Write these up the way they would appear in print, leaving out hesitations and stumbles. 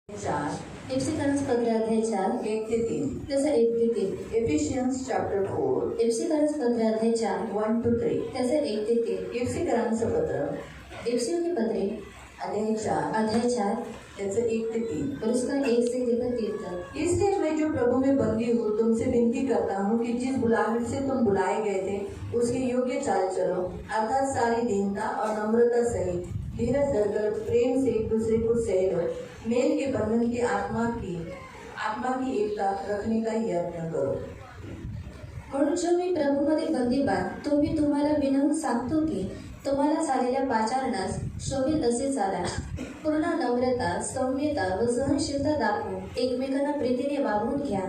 4 एफिसियन्स पत्र अध्याय 4 1 ते 3 त्याचा 1 ते 3 एफिशियन्स चॅप्टर 4 एफिसियन्स पत्र अध्याय 4 1 to 3 त्याचा 1 ते 3 एफिसियन्सचं पत्र एफिसियों की पत्रे अध्याय 4 अध्याय 4 त्याचं 1 ते 3 और उसका 1 से लेकर 3 तक। इसलिए मैं जो प्रभु में बंदी हूँ तुमसे विनती करता हूँ कि जिस बुलाहट से तुम बुलाए गए थे उसके योग्य चाल चलो, अर्थात सारी दीनता और नम्रता सहित धीरज धरकर प्रेम से एक दूसरे को सह लो, मेल के बंधन की आत्मा की एकता रखने का यत्न करो। म्हणून जो मी प्रभूमध्ये बंदीवान तो मी तुम्हाला विनवून सांगतो की तुम्हाला झालेल्या पाचारणास शोभेल असे चाला, पूर्ण नम्रता, सौम्यता व सहनशीलता दाखवून एकमेकांना प्रीतीने वागवून घ्या,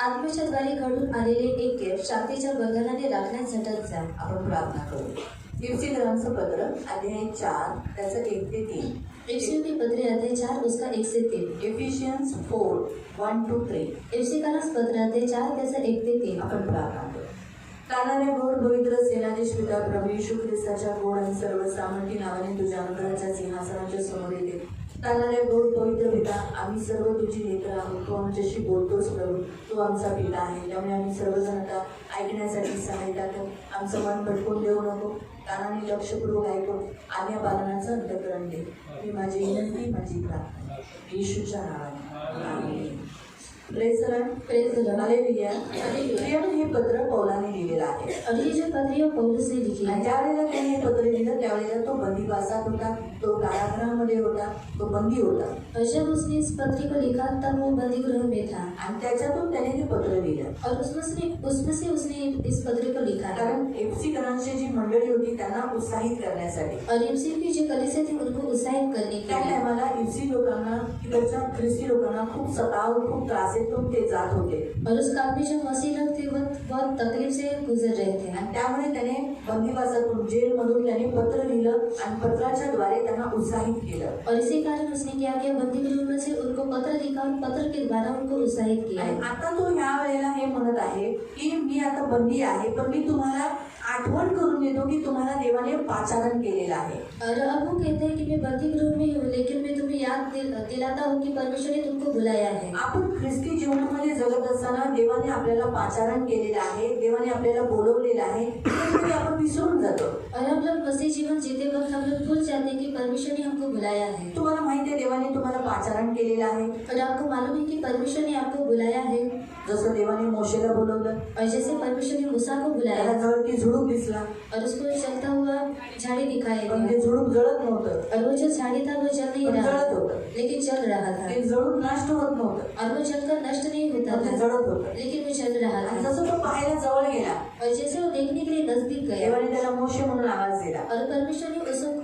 आत्म्याच्या द्वारे घडून आलेले ऐक्य शांतीच्या बंधनाने राखण्यात झटत जा। आपण प्रार्थना करू। एफिसियन्सचं पत्र अध्याय 4 त्याचं 1 ते 3 एफिसियों की पत्रे अध्याय 4 उसका 1 से 3 एफिशियन्स 4 1 to 3 एफिसियन्स पत्र अध्याय 4 त्याचा 1 ते 3 आपण प्रार्थना करू। तानाने गोड पवित्र सेनाधीश पिता प्रभू येशू ख्रिस्ताच्या गोड आणि सर्व सामर्थी नावाने तुझ्या अनुग्रहाच्या सिंहासनाच्या समोर येते। तानाने गोड पवित्र पिता, आम्ही सर्व तुझी लेकरं आहोत, तू आमच्याशी बोलतोस प्रभू, तू आमचा पिता आहे, त्यामुळे आम्ही सर्वजण आता ऐकण्यासाठी सहायता कर, आमचं मन भटकून देऊ नको, कानाने लक्षपूर्वक ऐकून आज्ञा पालनाचं अंतःकरण दे, ही माझी विनंती, माझी प्रार्थना येशूच्या नावाने आमेन। Praise the Lord, hallelujah. प्रियम हे पत्र पौलाने लिहिलेलं आहे और ये जो पत्र पौलुस ने लिखी है, ज्यावेळेला त्याने हे पत्र लिहिलं त्यावेळेला तो बंदीवासात होता, तो कारागृहामध्ये होता, तो बंदी होता और जब उसने इस पत्र को लिखा तब वो बंदी गृह में था आणि त्याच्यातून त्याने हे पत्र लिहिलं। और उसमें से उसने इस पत्र को लिखा है कारण एफिसियन्सची जी मंडळी होती त्यांना उत्साहित करण्यासाठी, और एफिसी की जो कलीसिया थी उनको उत्साहित करने के त्या लिए। टायमाला एफसी लोकांना तिकडच्या ख्रिस्ती लोकांना खूप सताव, खूप त्रासेतून ते जात होते और उस काल में जो मसीह लोग थे वो बहुत तकलीफ से गुजर रहे थे आणि त्यामुळे त्याने बंदीवासातून जेलमधून त्याने पत्र लिहिलं आणि पत्राच्या द्वारे त्यांना उत्साहित केलं। और इसी कारण उसने क्या किया, बंदी गृह में से उनको पत्र लिखा और पत्र के द्वारा उनको उत्साहित किया। आणि आता तो ह्या वेळेला हे म्हणत आहे की मी आता बंदी आहे, पण मी तुम्हाला आठवण करून देतो की तुम्हाला देवाने पाचारण केलेलं आहे। और अब वो कहते हैं कि मैं बंदी गृह में हूँ, लेकिन मैं तुम्हें याद दिलाता हूँ कि परमेश्वर ने तुमको बुलाया है। आपण ख्रिस्ती जीवनामध्ये जगत असताना देवाने आपल्याला पाचारण केलेलं आहे, देवाने आपल्याला बोलवलेलं आहे, ते आपण विसरून जातो। और हम लोग मसीह जीवन जीते वक्त हम लोग भूल जाते हैं कि परमेश्वर ने हमको बुलाया है। तुम्हाला माहिती आहे देवाने तुम्हाला पाचारण केलेलं आहे। और आपको मालूम है कि परमेश्वर ने आपको बुलाया है, जसं देवाने मोशेला बोलवलं, और जैसे परमेश्वर ने मूसा को त्याला बुलाया जवळ ती झुडूप दिसला, और उसको चलता हुआ झाड़ी दिखाई पण दी, ते झुडूप जळत नव्हतं, और वो जो झाड़ी था वो जल नहीं पण रहा जळत होतं। लेकिन चल रहा था, ते जळून नष्ट होत नव्हतं, और वो जलकर नष्ट नहीं होता पण ते था जळत होतं। लेकिन वो चल रहा आणि था। जसं तो पाहायला जवळ गेला, और जैसे वो देखने के लिए नजदीक गया देवाने त्याला मोशे म्हणून आवाज दिला और परमेश्वर ने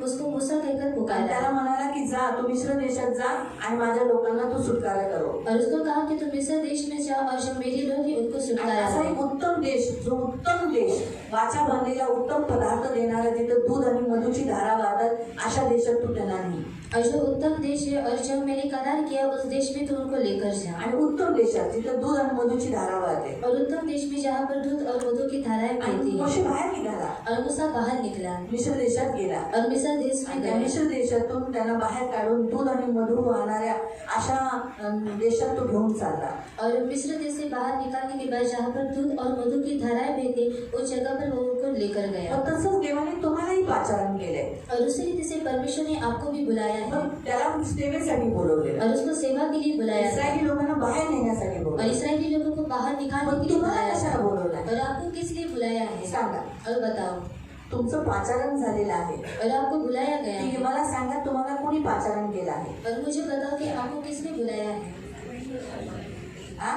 उसको मूसा कहकर आणि पुकारा त्याला म्हणाला की जा, तू मिस्र देशात जा आणि माझ्या लोकांना तू सुटकारा करो। और उसको कहा कि तुम मिस्र देश में जाओ और जो मेरे लोग हैं उनको छुटकारा असा दो। एक उत्तम देश, जो उत्तम देश, वाचा बनलेला उत्तम पदार्थ देणारा, जिथं दूध आणि मधूची धारा वाहतात, अशा देशात तू त्यांना नाही। और जो उत्तम देश है और जो मैंने करार किया उस देश में तुम उनको लेकर जा। आणि उत्तम देशात जिथं दूध आणि मधूची धारा वाहते। और उत्तम देश में जहाँ पर दूध और मधु की धाराएं बहती है। मोशे बाहेर निघाला, और मूसा बाहर निकला मिस्र देशात गेला और मिस्र देश में आणि त्या गया मिस्र देशातून त्यांना बाहेर काढून दूध आणि मधु वाहणाऱ्या अशा देशात तो घेऊन चालला। और मिस्र देश से बाहर निकालने के बाद जहाँ पर दूध और मधु की धाराएं बहती उस जगह पर वो उनको लेकर गया। पण तसंच देवाने तुम्हालाही पाचारण केलंय, और उसी रीति से परमेश्वर ने आपको भी बुलाया है पण त्याला सेवेसाठी बोलवलेलं, और उसको सेवा के लिए बुलाया है इस्रायली लोकांना बाहेर नेण्यासाठी और बोलवलं। इस्राएली लोगों को बाहर निकालने पण के लिए तुम्हाला बुलाया कशाला है। बोलवलंय और आपको किस लिए बुलाया है सांगा। और बताओ, तुमचं पाचारण झालेलं आहे, और आपको बुलाया गया ठीक आहे, है। मला सांगा तुम्हाला कोणी पाचारण केलं आहे? और मुझे बताओ कि आपको किसने बुलाया है। हा?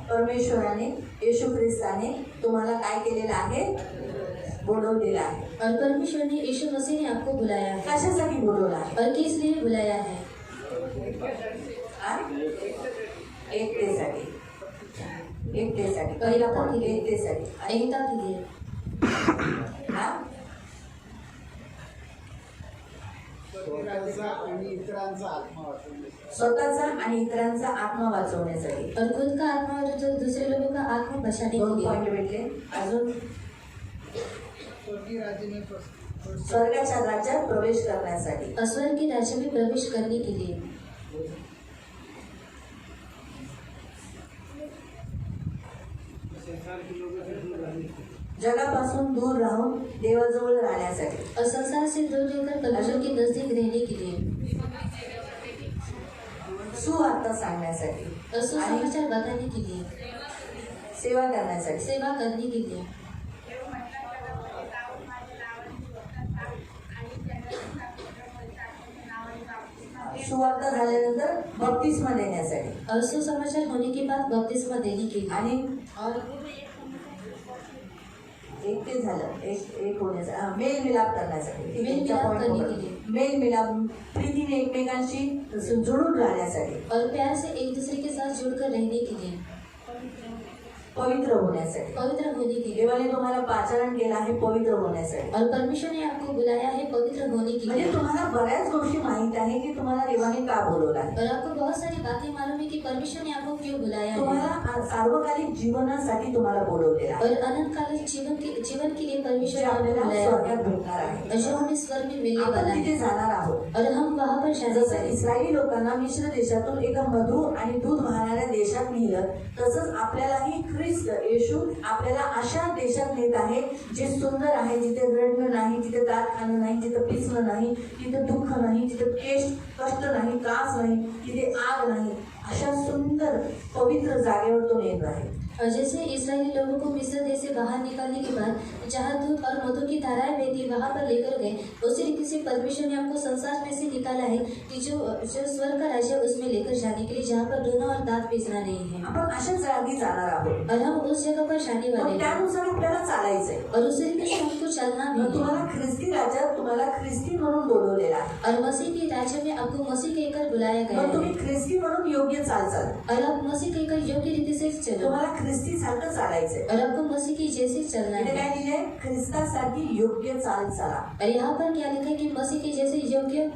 परमेश्वराने, येशू ख्रिस्ताने तुम्हाला काय केलेलं आहे? बोलवलेलं आहे। और परमेश्वर ने यीशु मसीह ने आपको बुलाया है। कशासाठी बोलवलं आहे? और किस लिए बुलाया है? हा? एकतेसाठी, एकतेसाठी, पहिला पॉईंट एकतेसाठी। एकता के लिए। हा? स्वतःचा आणि इतरांचा आत्मा वाचवण्यासाठी, स्वतःचा आणि इतरांचा आत्मा वाचवण्यासाठी। और खुद का आत्मा और जो दूसरे लोगों का आत्मा बचाने के दोन लिए। पॉईंट भेटले। अजून स्वर्गीय राज्य में स्वर्गाच्या राज्यात प्रवेश करण्यासाठी। स्वर्ग के राज्य में प्रवेश करने के लिए। जगापासून दूर राहून देवाजवळ राहण्यासाठी, और संसार से दूर रहकर परमेश्वर के नजदीक रहने के लिए, सुवार्ता सांगण्यासाठी और आणि सुसमाचार बताने के लिए, सेवा करण्यासाठी. सेवा करने के लिए, सुवार्ता झाल्यानंतर बप्तिस्मा देण्यासाठी और सुसमाचार होने के बाद बपतिस्मा देने के लिए, आणि और एक ते झालं एक होण्यासाठी, मेल मिलाप करण्यासाठी. ठीक आहे, मेलमिलाप point करने पकडा. के लिए. मेल मिलाप प्रीतीने एकमेकांशी जुळून राहण्यासाठी, और प्यार से एक दूसरे के साथ जुड़कर रहने के लिए, पवित्र होण्यासाठी. पवित्र होने के लिए, देवाने तुम्हाला पाचारण केलं आहे पवित्र होण्यासाठी. और परमेश्वर ने आपको बुलाया है पवित्र होने के म्हणजे लिए. तुम्हाला बऱ्याच गोष्टी माहित आहे की तुम्हाला देवाने का बोलवलं आहे. और आपको बहुत सारी बातें मालूम है कि परमेश्वर ने आपको क्यों बुलाया है, तुम्हाला सार्वकालिक जीवनासाठी तुम्हाला बोलवलेलं आहे, और अनंतकालीन जीवन के लिए जे परमेश्वर ने आपको आपल्याला बुलाया स्वर्गात है, भेटणार आहे. और जो हमें स्वर्ग में मिलने वाला आपण है, तिथे जाणार आहोत. और हम वहाँ पर जाने जसं वाले हैं. इस्रायली लोकांना मिश्र देशातून एका मधुर आणि दूध वाहणाऱ्या देशात नेलं, तसंच आपल्यालाही ख्रिस्त येशू आपल्याला अशा देशात नेत आहे जे सुंदर आहे, जिथे रडणं नाही, जिथे दात खाणं नाही, जिथे पिसणं नाही, जिथे दुःख नाही, जिथे कष्ट नाही, त्रास नाही, जिथे आग नाही, अशा सुंदर पवित्र जागेवर तो नेत आहे. और जैसे इस्राएली लोगों को मिस्र देश से बाहर निकालने के बाद जहाँ दूध और मधु की धाराएं बहती वहाँ पर लेकर गए, उसी रीति से परमेश्वर ने आपको संसार में से निकाला है कि जो स्वर्ग का राज्य उसमें लेकर जाने के लिए, जहाँ पर रोना और दांत पीसना नहीं है. आपण अशाच जागी जाणार आहोत. और हम उस जगह पर जाने मग वाले हैं, त्यानुसार आपल्याला चालायचंय. और उसी रीति से हमको चलना भी मग है. तुम्हाला ख्रिस्ती राज्यात तुम्हाला ख्रिस्ती म्हणून बोलवलेला आहे. और मसीह के राज्य में आपको मसीह कहकर बुलाया गया मग तुम्ही है, ख्रिस्ती म्हणून योग्य चालचाल, और आप मसीह कहकर योग्य रीति से चलो, तुम्हाला ख्रिस्ती सारखं चालायचंय. और आपको मसीह की जैसे चलना इथे है. काय लिहिलंय? ख्रिस्तासारखी योग्य चाल चाला. और यहाँ पर क्या लिखा है कि मसीह के जैसे योग्य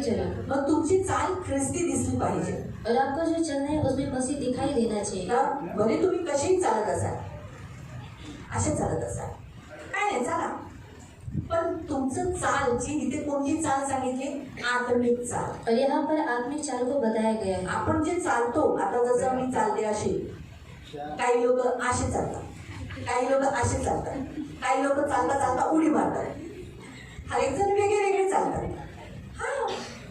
चलो, मग तुमची चाल ख्रिस्ती दिसली पाहिजे. और आपको जो चलना है उसमें मसीह दिखाई देना चाहिए. तर भले तुम्ही कशीही चालत असाल, असे चालत असाल, काय नाही, चाला. पण तुमचं चाल जी इथे कोणती चाल सांगितली? आत्मिक चाल. और यहाँ पर आत्मिक चाल को बताया गया है. आपण जे चालतो, आता जसं मी चालते अशी, काही लोक असे चालतात, काही लोक असे चालतात, काही लोक चालता चालता उडी मारतात. हर एक जण वेगळे वेगळे चालतात. हा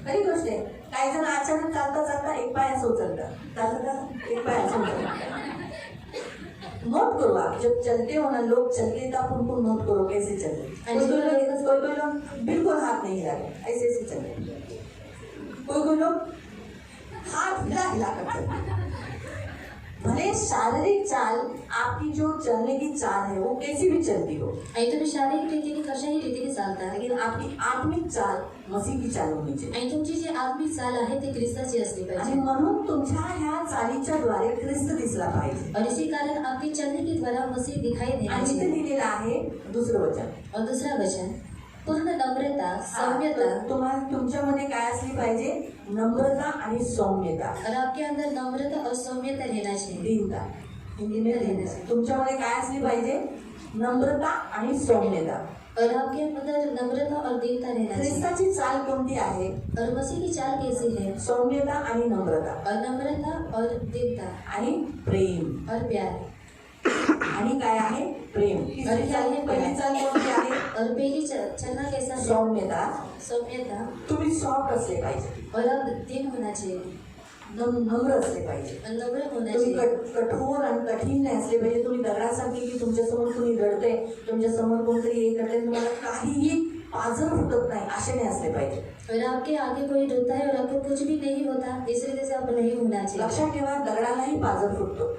खरी गोष्ट आहे. काही जण अचानक चालता चालता एक पाय असं उचलतात, चालता एक पाय असं उचलतात. नोट करो आप, जब चलते हो ना लोग चलते तो आप उनको नोट करो कैसे चलते. कोई लोग बिल्कुल हाथ नहीं हिला रहे, ऐसे ऐसे चलते. कोई लोग हाथ हिला हिला कर चलते. भले शारीरिक चाल आपकी जो चलने की चाल है वो कैसी भी चलती हो, आणि तुम्ही शारीरिक रीतीने कशाही रीतीने चालता, लेकिन आपकी आत्मिक चाल मसीह की चाल होनी चाहिए. आणि तुमची जी आत्मिक चाल आहे ती ख्रिस्ताची असली आणि पाहिजे. म्हणून तुमच्या ह्या चालीच्या द्वारे ख्रिस्त दिसला पाहिजे. और इसी कारण आपके चलने के द्वारा मसीह दिखाई देना आणि इथे चाहिए. लिहिलेलं आहे दुसरं वचन, और दूसरा वचन, पूर्ण नम्रता, सौम्यता, तुम्हाला तुमच्यामध्ये काय असली पाहिजे? नम्रता आणि सौम्यता, और आपके अंदर नम्रता और सौम्यता रहना चाहिए. दीनता. हिंदी में दीनता. तुमच्यामध्ये काय असली पाहिजे? नम्रता आणि सौम्यता. और आपके अंदर नम्रता और दीनता रहना चाहिए. ख्रिस्ताची चाल कोणती आहे? और मसीह की चाल कैसी है? सौम्यता आणि नम्रता और नम्रता और दीनता आणि प्रेम. और प्यार. आणि काय आहे? प्रेम. तिसरी चाल, पहिली चाल कोणती आहे? और पहली चलना कैसा है? सौम्यता. सौम्यता. तुम्ही सॉफ्ट असले पाहिजे, और अब दीन होना चाहिए, नम्र असले पाहिजे. और नम्र होना तुम्ही चाहिए. कठोर आणि कठीण नाही असले पाहिजे. तुम्ही दगडासारखे की तुमच्यासमोर कोणी रडते, तुमच्यासमोर कोणतरी हे करते, तुम्हाला काहीही पाजर फुटत नाही, असे नाही असले पाहिजे. और आपके आगे कोई रोता है और आपको कुछ भी नहीं होता, इस रीति से आप नहीं होना चाहिए. लक्षात ठेवा, दगडालाही पाजर फुटतो,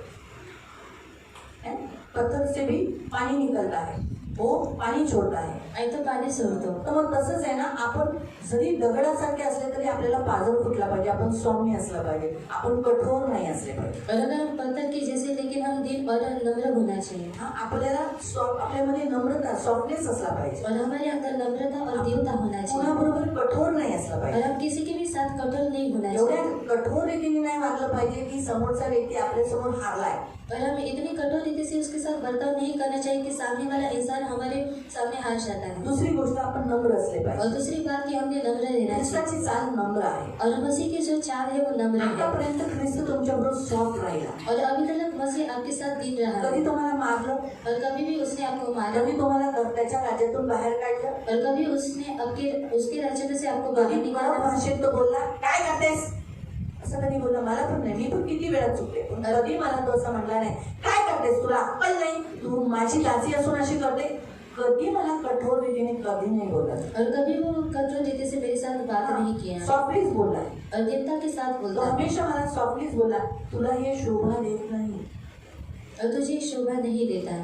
पत्थर से भी पानी निकलता है, वो पाणी छोड़ता है. आणि तो पाणी सोडतो. तर मग तसंच आहे ना, आपण जरी दगडासारखे असले तरी आपल्याला पाजर फुटला पाहिजे. आपण सौम्य असलं पाहिजे, आपण कठोर नाही असले पाहिजे. और अगर हम पत्थर के जैसे, लेकिन हम दीन और नम्र होना चाहिए. हा, आपल्याला आपल्यामध्ये नम्रता, सॉफ्टनेस असला पाहिजे. और हमारे अंदर नम्रता और दीनता होना चाहिए. कोणाबरोबर कठोर नाही असलं और पाहिजे. हम किसी के भी साथ कठोर नहीं होना एवढ्या चाहिए. कठोर रीतीने नाही वागलं पाहिजे की समोरचा व्यक्ती आपल्या समोर हारलाय. और हमें इतनी कठोर रीति से उसके साथ बर्ताव नहीं करना चाहिए कि सामने वाला इंसान हमारे सामने हार जाता है। दुसरी गोष्ट आपण नम्र असले और पाहिजे. दूसरी बात कि हमने नम्र रहना चाहिए ख्रिस्ताची चाल नम्र आहे. और मसीह की जो चाल है वो नम्र है। आतापर्यंत ख्रिस्त तुमच्याबरोबर सॉफ्ट राहिला. और अभी तक मसीह आपके साथ दिन रहा है कधी तुम्हाला मारलं, और कभी भी उसने आपको मारा कधी तुम्हाला त्याच्या राज्यातून बाहेर काढलं, और कभी उसने उसके राज्य में से आपको बाहर कधी निकाला कडक भाषेत तो बोलला काय करतेस असं कधी बोलला. मला पण नाही, मी पण किती वेळा चुकले, पण कधी मला तो असं म्हणला नाही काय करतेस, तुला अक्कल नाही, तू माझी दासी असून अशी करते. कधी मला कठोर रीतीने कधी नाही बोलला. और कभी वो कठोर रीति से मेरे साथ बात नहीं किया सॉफ्टलीच बोलला. और दीनता के साथ तो बोलता है हमेशा मला सॉफ्टलीच बोलला, तुला हे शोभा देत नाही. और तुझे शोभा नहीं देता।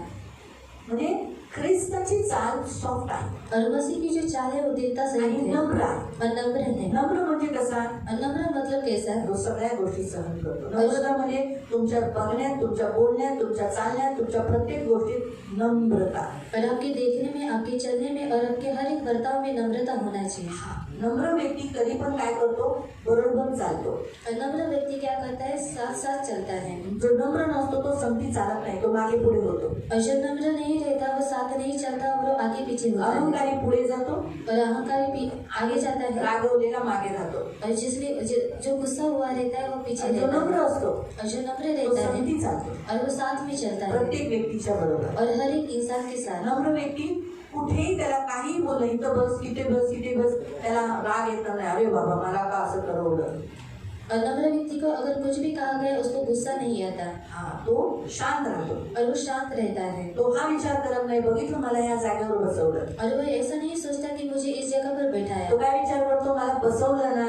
म्हणजे ख्रिस्ताची चाल सॉफ्ट आहे और मसीह की जो चाल है वो दीनता आणि सहित है नम्र आहे. और नम्र है। नम्र म्हणजे कसा, और नम्र मतलब कैसा? तो सगळ्या गोष्टी सहन करतो. नम्रता म्हणजे तुमच्या बघण्यात, तुमच्या बोलण्यात, तुमच्या चालण्यात, तुमच्या प्रत्येक गोष्टीत नम्रता. और आपके देखने में, आपके चलने में और आपके हर एक बर्ताव में नम्रता होना चाहिए। नम्र व्यक्ती कधी पण काय करतो, बरोबर चालतो. और नम्र व्यक्ति क्या करता है? साथ साथ चलता है। जो नम्र नसतो तो संगती चालत नाही, तो मागे पुढे होतो. और जो नम्र नहीं रहता वो साथ नहीं चलता, वो आगे पीछे होता है। अहंकारी पुढे जातो, और अहंकारी भी आगे जाता है। रागवलेला मागे राहतो. और जिसने जो गुस्सा हुआ रहता है वो पीछे आणि जो रहता नम्र है। असतो और जो नम्र तो रहता है संगती चालतो, और वो साथ में चलता है प्रत्येक व्यक्तीच्या बरोबर. और हर एक इंसान के साथ। नम्र व्यक्ती कुठेही त्याला काही बोललं, इथं बस, इथे बस, इथे बस, त्याला राग येत नाही. अरे बाबा मला का असं करवलं. और नम्र व्यक्ति को अगर कुछ भी कहा गया उसको गुस्सा नहीं आता हा, तो शांत राहतो. और वो शांत रहता है। तो हा विचार करत नाही, बघितलं मला या जागेवर बसवलं. और वो ऐसा नहीं सोचता कि मुझे इस जगह पर बैठाया। तो काय विचार करतो, मला बसवलं ना,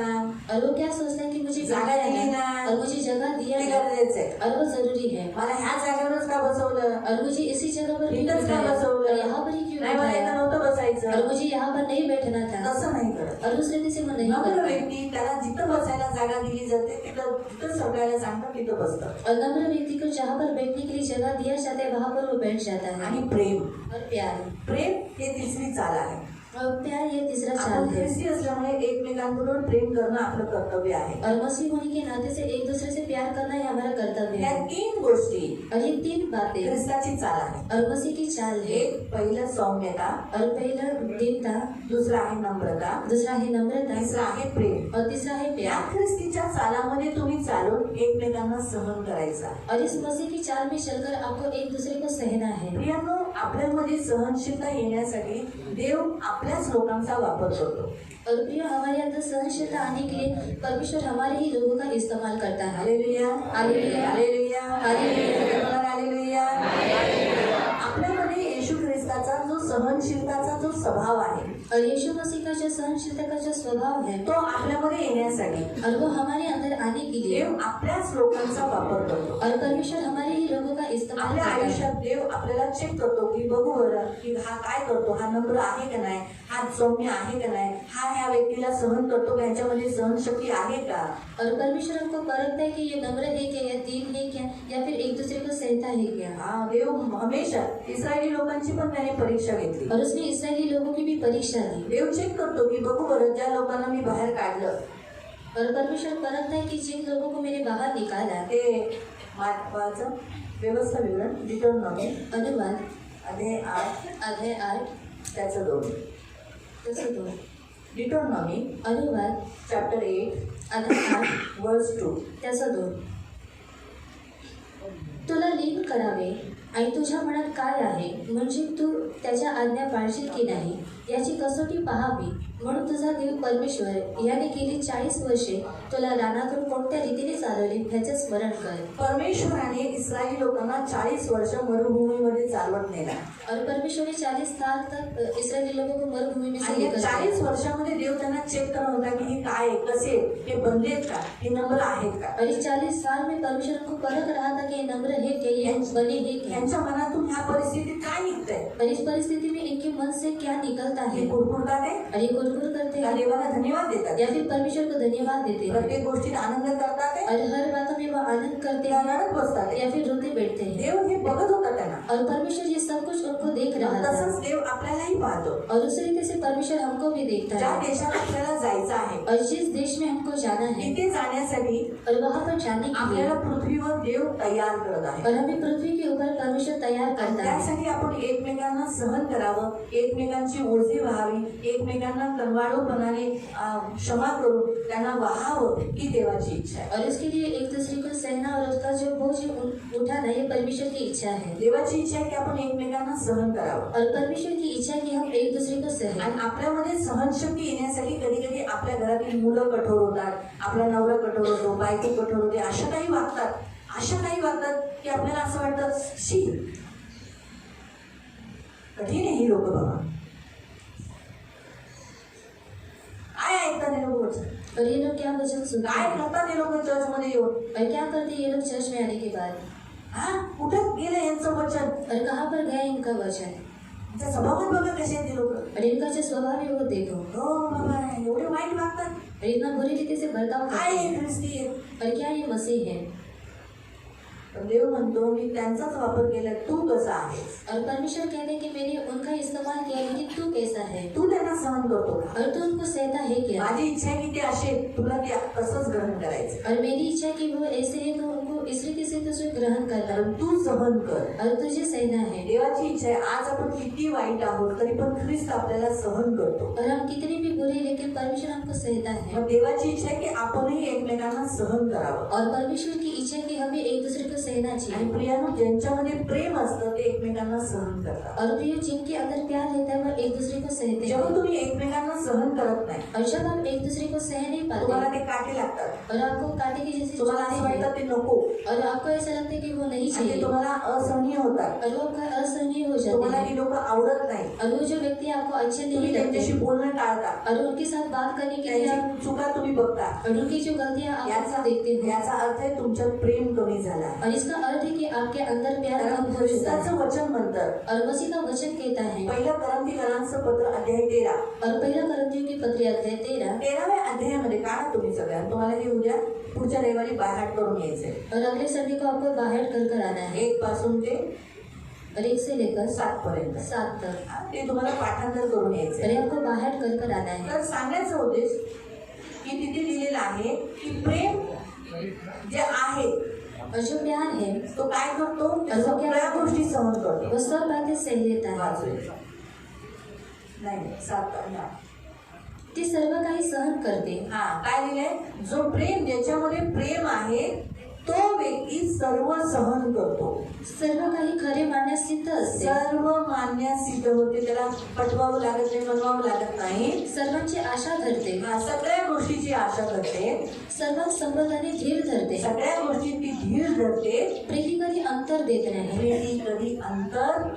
और वो क्या सोचता है कि मुझे जागा बैठाया दिली ना ना, और मुझे जगह दिया ते ना गरजेचं आहे. और वो जरूरी है। मला ह्या जागेवरच का बसवलं, और मुझे इसी जगह पर क्यों इथंच का बैठाया? बसवलं, और यहाँ पर ही क्यों नाही मला इथं बैठाया? नव्हतं और बसायचं. मुझे यहाँ पर नहीं बैठना था। तसं नाही करत. और उस रीति से वो नहीं नम्र करता। व्यक्ती त्याला जिथं बसायला जागा दिली जाते तिथं सगळ्याला सांगतात तिथं बसतात. और नम्र व्यक्ति को जहाँ पर बैठने के लिए जगह दिया जाता है वहाँ पर वो बैठ जाता है। आणि प्रेम, और प्यार, प्रेम हे तिसरी चाल आहे. और प्यार ये तीसरा चाल आपण है। ख्रिस्ती असल्यामुळे एकमेकांबरोबर प्रेम करणं आपलं कर्तव्य आहे. और मसीह होने के नाते से एक दूसरे से प्यार करना ही हमारा कर्तव्य या है। 3 गोष्टी और ये 3 बातें ख्रिस्ताची चाल आहे. और मसीह की चाल है। एक पहिलं सौम्यता, और पहला दीनता, दुसरा आहे नम्रता, दूसरा है नम्रता तिसरा आहे प्रेम. और तीसरा है या प्यार। ख्रिस्तीच्या चालामध्ये तुम्ही चालून एकमेकांना सहन करायचा. और इस मसीह की चाल में चलकर आपको एक दूसरे को सहना है। प्रियांनो, आपल्यामध्ये सहनशीलता येण्यासाठी देव आपल्याच लोकांचा वापर करतो. और प्रिय, हमारे अंदर सहनशीलता आने के लिए परमेश्वर हमारे ही लोगों का इस्तेमाल करता है। Hallelujah, hallelujah, hallelujah, hallelujah, hallelujah. आपल्यामध्ये येशू ख्रिस्ताचा जो सहनशीलताचा जो स्वभाव आहे और यीशु मसीह का जो सहनशीलता का जो स्वभाव है तो आपल्यामध्ये येण्यासाठी और वो हमारे अंदर आने के लिए देव आपल्याच लोकांचा वापर करतो. और परमेश्वर हमारे ही लोगों का इस्तेमाल आपल्या करता है। आयुष्यात देव आपल्याला चेक करतो की बघू बरं की हा काय करतो, हा नम्र आहे का नाही, हा सौम्य आहे का नाही, हा ह्या व्यक्तीला सहन करतो का, ह्याच्यामध्ये सहनशक्ती आहे का. और परमेश्वर हमको परखता है कि ये नम्र है क्या, या दीन है क्या, या फिर एक दूसरे को सहता है क्या। हा, देव हमेशा इस्रायली लोकांची पण त्याने परीक्षा घेतली. और उसने इसराइली लोगों की भी परीक्षा ली। देव चेक करतो की बघू बरं ज्या लोकांना मी बाहेर काढलं और परमेश्वर परखता है कि जिन लोगों को मैंने बाहर निकाला। ते वाचं व्यवस्था विवरण डिटरनॉमी अनुवाद अध्याय 8 अध्याय 8 त्याचं 2. तसं 2 डिटरनॉमी अनुवाद चॅप्टर 8 अध्याय 8 वर्स 2. त्याचं 2. तुला लीन करावे आणि तुझ्या मनात काय आहे, म्हणजे तू त्याच्या आज्ञा पाळशील की नाही याची कसोटी पाहावी. म्हणून तुझा देव परमेश्वर याने गेली 40 वर्षे तुला रानातून कोणत्या रीतीने चालवले ह्याचे स्मरण कर. परमेश्वराने इस्रायली लोकांना 40 वर्ष मरुभूमीमध्ये चालवत नेला. और परमेश्वर ने 40 साल तक इसराइली लोगों को मरुभूमि में से आणि या लेकर 40 गया। वर्षामध्ये देव त्यांना चेक करत होता की हे काय आहे, कसे आहेत, हे बनले आहेत का, हे नम्र आहेत का. और इस 40 साल में परमेश्वर को परख रहा था कि ये नम्र है क्या, ये बने है क्या, यांच्या मनातून ह्या परिस्थितीत काय निघतंय. और इस परिस्थिति में इनके मन से क्या निकलता कुड़कुड़ाता हे है कुरकुरतात आहे और ये कुड़कुड़ करते का हैं देवाला धन्यवाद देतात या फिर परमेश्वर को धन्यवाद देते हैं प्रत्येक गोष्टीत आनंद करतात आहे और हर बातों में वो आनंद करते का हैं रडत बसतात आहे या फिर रोते बैठते हैं देव हे बघत होता त्यांना और परमेश्वर ये सब कुछ उनको देख रहा था तसंच देव आपल्यालाही पाहतो और उसी रीति से परमेश्वर हमको भी देखता ज्या है देशात आपल्याला जायचं आहे और जिस देश में हमको जाना है तिथे जाण्यासाठी और वहाँ पर जाने के लिए आपल्याला पृथ्वीवर देव तयार करत आहे और हमें पृथ्वी के ऊपर परमेश्वर तैयार आणि करता है त्यासाठी आपण एकमेकांना सहन करावं एकमेकांची ओझी व्हावी एकमेकांना कनवाळूपणाने क्षमा करून त्यांना वाहावं ही देवाची इच्छा आहे और इसके लिए एक दूसरे को सहना और उसका जो बोझ उठाना ये परमेश्वर की इच्छा है देवाची इच्छा आहे की आपण एकमेकांना सहन करावं और परमेश्वर की इच्छा है कि हम एक दूसरे को सहें आणि आपल्यामध्ये सहनशक्ती येण्यासाठी कधी कधी आपल्या घरातील मुलं कठोर होतात आपला नवरा कठोर होतो बायको कठोर होते अशा काही वागतात की आपल्याला असं वाटतं शी कठीण आहे ही लोक बाबा काय ऐकतात हे लोक वचन और ये लोग क्या वचन सुनते काय हैं करतात हे लोक चर्चमध्ये येऊन और क्या करते हैं ये लोग चर्च में आने के बाद हा कुठं गेलं यांचं वचन और कहाँ पर गए इनका वचन त्यांचा स्वभावात बघा कसे आहेत ते लोक और इनका जो स्वभाव है वो देखो हो बाबा एवढे वाईट वागतात और इतना बुरी रीति से बर्ताव काय करते हे हैं ख्रिस्ती आहे और क्या ये मसीह है पण देव म्हणतो मी त्यांचाच वापर केला तू कसा आहेस और परमेश्वर कहते हैं कि मैंने उनका इस्तेमाल किया लेकिन तू कैसा है तू त्यांना सहन करतो का और तू उनको सहता है क्या माझी इच्छा आहे की ते असे तुला ते तसंच ग्रहण करायचं और मेरी इच्छा है कि वो ऐसे है तो उनको इस रीति से तुझे ग्रहण करना कारण तू सहन कर और तुझे सहना है देवाची इच्छा आहे आज आपण किती वाईट आहोत तरी पण ख्रिस्त आपल्याला सहन करतो और हम कितने भी बुरे लेकिन परमेश्वर हमको सहता है मग देवाची इच्छा आहे की आपणही एकमेकांना सहन करावं और परमेश्वर की इच्छा है कि हमें एक दूसरे को सहना आणि चाहिए प्रियानो ज्यांच्यामध्ये प्रेम असतं ते एकमेकांना सहन करतात और प्रिय जिनके अंदर प्यार रहता है वो एक दूसरे को सहते जेव्हा हैं तुम्ही एकमेकांना सहन करत नाही और जब हम एक दूसरे को सह नहीं तुम्हाला पाते ते काटे लागतात और आपको कांटे की जैसे तुम्हाला असं चुभते हैं वाटतं ते नको और आपको ऐसा लगता है कि वो नहीं आणि ते चाहिए तुम्हाला असहनीय होतात और वो आपका असहनीय हो जाते तुम्हाला हैं ही लोक आवडत नाही और वो जो व्यक्ति आपको अच्छे तुम्ही नहीं लगते त्यांच्याशी बोलणं टाळता और उनके साथ बात करने के लिए आप त्यांची चुका तुम्ही बघता और उनकी जो गलतियां आप याचा देखते हैं याचा अर्थ आहे तुमच्यात प्रेम कमी झाला आहे और इसका अर्थ है कि आपके अंदर प्यार कारण कम हो चुका ख्रिस्ताचं है वचन म्हणतं और मसीह का वचन कहता है पहिलं करंथीकरांचं पत्र अध्याय 13 और पहला करंथियों की पत्री अध्याय 13 13व्या अध्यायामध्ये काढा तुम्ही सगळ्यांना तुम्हाला हे उद्या पुढच्या रविवारी बाहेर करून यायचंय और अगले संडे को आपको बाहर कर आना है 1 पासून ते और 1 से लेकर 7 पर्यंत 7 तक ते तुम्हाला पाठांतर करून और यायचंय ये आपको बाहर कर आना है तर सांगण्याचा उद्देश की तिथे लिहिलेलं आहे की प्रेम जे आहे और जो प्यार है तो काय करतो अजून सगळ्या गोष्टी सहन करतो वो सब बातें सह लेता है वाचूया नाही 7 ते सर्व काही सहन करते हा काय लिहिलंय जो प्रेम ज्याच्यामध्ये प्रेम आहे तो व्यक्ती सर्व सहन करतो सर्व काही खरे मानण्यास सिद्ध असते सर्व मानण्यास सिद्ध होते त्याला पटवावं लागत नाही बनवावं लागत नाही सर्वांची आशा धरते हा, सगळ्या गोष्टीची आशा करते सर्वात संबंधाने धीर धरते सगळ्या गोष्टी ती धीर धरते प्रीती कधी अंतर देत नाही प्रीती कधी अंतर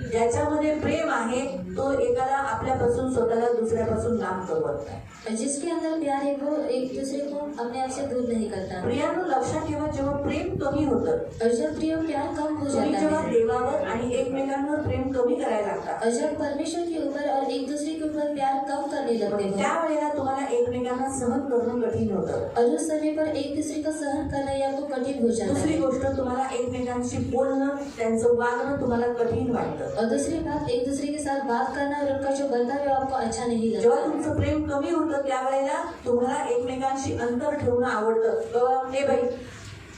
ज्याच्यामध्ये प्रेम आहे तो एकाला आपल्यापासून स्वतःला दुसऱ्यापासून लांब करत नाही और जिसके अंदर प्यार है वो एक दूसरे को अपने आप से दूर नहीं करता प्रियानो लक्षात ठेवा जेव्हा प्रेम कमी होतं और जब प्रिय प्यार कम हो तुम्ही जाता जेव्हा है देवावर आणि एकमेकांवर प्रेम कमी करायला लागता और जब परमेश्वर के ऊपर और एक दूसरे के ऊपर प्यार कम करने लगते हो त्यावेळेला तुम्हाला एकमेकांना सहन करणं कठीण होतं और उस समय पर एक दूसरे का सहन करना या तो कठिन हो जाता दुसरी है गोष्ट तुम्हाला एकमेकांशी बोलणं त्यांचं वागणं तुम्हाला कठीण वाटतं और दूसरी बात एक दूसरे के साथ बात करना और उनका जो बर्ताव है वो आपको अच्छा नहीं जेव्हा लगता तुमचं प्रेम कमी होतं त्यावेळेला तुम्हाला एकमेकांशी अंतर ठेवणं आवडतं बाबा हे बाई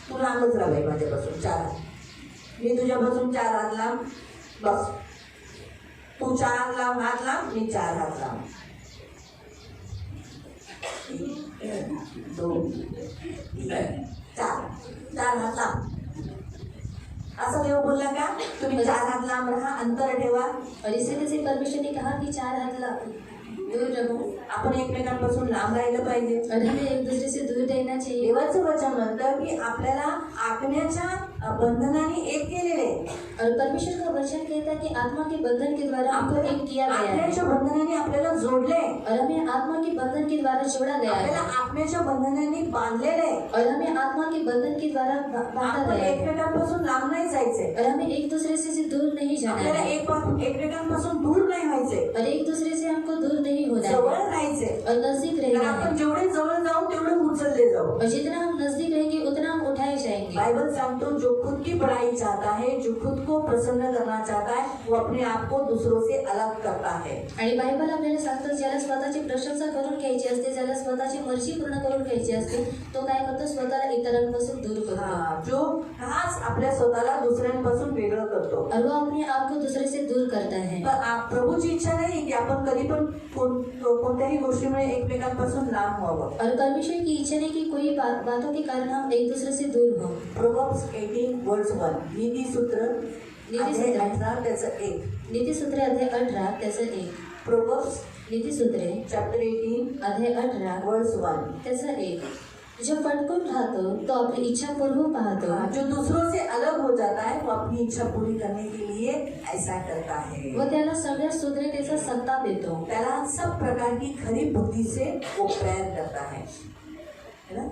तू लांबच राहा बाई माझ्यापासून 4 हात मी तुझ्यापासून 4 हात लांब बस तू 4 हात लांब मी 4 हात लांब 2 3 4 हात लांब असं देव बोलला का तुम्ही 4 हात लांब राहा अंतर ठेवा और इसी वजह से परमेश्वर ने कहा कि 4 हाथ दूर रहो आपण एकमेकांपासून लांब राहिलं पाहिजे. और हमें एक दूसरे से दूर रहना चाहिए। देवाचं वचन म्हणतं की आपल्याला आत्म्याच्या बंधनाने एक केलेले आहे. और परमेश्वर का वचन कहता है कि आत्मा के बंधन के द्वारा हमको एक किया गया है आत्म्याच्या बंधनाने आपल्याला जोडले, और हमें आत्मा के बंधन के द्वारा जोड़ा गया आपल्याला है आत्म्याच्या बंधनाने बांधलेले आहे. और हमें आत्मा के बंधन के द्वारा बांधा आपण गया है एकमेकांपासून लांब नाही जायचंय. और हमें एक दूसरे से दूर नहीं जाना आपल्याला है एकमेकांपासून दूर नाही व्हायचंय, और एक दूसरे से हमको दूर नहीं होना जवळ है राहायचंय. और नजदीक तर रहना आपण है जेवढे जवळ जाऊ तेवढे उचलले जाऊ. और जितना हम नजदीक रहेंगे उतना हम उठाए जाएंगे। बाइबल सांगतो जो खुद की बड़ाई चाहता है, जो खुद को प्रसन्न करना चाहता है, वो अपने आप को दूसरों से अलग करता है. आणि बायबल आपल्याला सांगतो ज्याला स्वतःची प्रशंसा करून घ्यायची असते, ज्याला स्वतःची मर्जी पूर्ण करून घ्यायची असते, तो काय करतो स्वतःला इतरांपासून दूर करतो जो खास आपल्या स्वतःला दुसऱ्यांपासून वेगळं करतो. और वो अपने आप को दूसरे से दूर करता है। पण प्रभूची इच्छा नाही की आपण कधी पण कोणत्याही गोष्टीमुळे एकमेकांपासून लांब व्हावं. और परमेश्वर की इच्छा नहीं कि कोई बातों के कारण हम एक दूसरे से दूर हो। प्रोव्हर्ब्स 18:1 नीतिसूत्र अध्याय 18 त्याचं 1. नीतिसूत्रे अध्याय 18 त्याचं 1. प्रोव्हर्ब्स नीतिसूत्रे चॅप्टर 18 अध्याय 18 वर्स 1. त्याचं 1. जो फटकून राहतो तो अपनी इच्छा पूर्व पाहतो जो दूसरों से अलग हो जाता है वो अपनी इच्छा पूरी करने के लिए ऐसा करता है. व त्याला सगळ्या सुधरेतेचा सत्ता देतो। त्याला सब प्रकार की खरी बुद्धि से वो प्रेर करता है ना.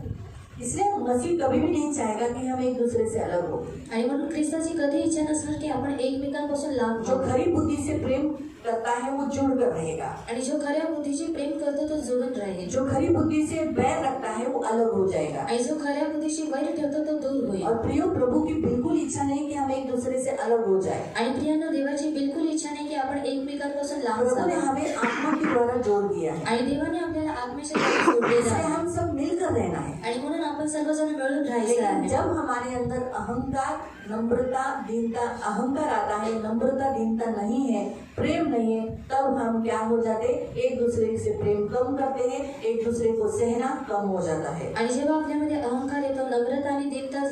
इसलिए मसीह कभी भी नहीं चाहेगा कि हम एक दूसरे से अलग हो. आणि म्हणून ख्रिस्ताची कधी इच्छा नसणार की आपण एकमेकांपासून लांब जो व्हावं। खरी बुद्धि से प्रेम करता है वो जुड़कर रहेगा. आणि जो खऱ्या बुद्धीची प्रेम करतो तो जोडून राहील। जो खरी बुद्धि से बैर रखता है वो अलग हो जाएगा. आणि जो खऱ्या बुद्धीशी वैर ठेवतो तो दूर होईल। और प्रियो प्रभु की बिल्कुल इच्छा नहीं कि हम एक दूसरे से अलग हो जाए. आणि प्रियांनो देवाची बिलकुल इच्छा नाही की आपण एकमेकांपासून लांब प्रभु ने जावं। हमें आत्मा के द्वारा जोड़ दिया है. आणि देवाने आपल्याला आत्म्याच्या द्वारे जोडलेलं इसलिए आहे हम सब मिलकर रहना है. आणि म्हणून आपण सर्वजण मिळून राहायचं लेकिन आहे। जब हमारे अंदर अहंकार, नम्रता, दीनता, अहंकार आता है, नम्रता, दीनता नहीं है, प्रेम नहीं है, तब हम क्या हो जाते, एक दूसरे से प्रेम कम करते हैं, एक दूसरे को सहना कम हो जाता है. आणि जेव्हा आपल्यामध्ये अहंकार येतो, नम्रता आणि दीनता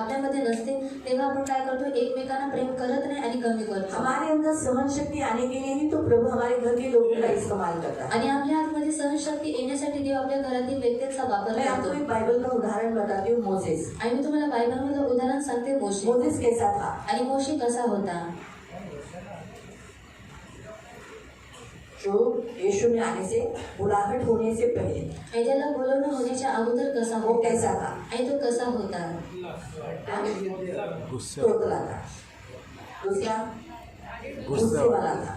आपल्यामध्ये नसते, तेव्हा आपण काय करतो एकमेकांना प्रेम करत नाही आणि कमी करतो। हमारे अंदर सहन शक्ति आने के लिए ही तो प्रभु हमारे घर के लोगों का इस्तेमाल करता है। आणि आपल्या आतमध्ये सहनशक्ती येण्यासाठी देव आपल्या घरातील व्यक्तींचा वापर मैं आपको करतो। एक बाइबल का उदाहरण बताती हूँ. मोसेस. आणि मी तुम्हाला बायबलमधलं उदाहरण सांगते मोशे। मोसेस कैसा था? आणि मोशे कसा होता? जो यीशु में आने से, बुलाहट होने से पहले, आणि त्याला बोलवणं होण्याच्या अगोदर कसा वो होता? कैसा था? आणि तो कसा होता? तोतला था. दूसरा गुस्से वाला था.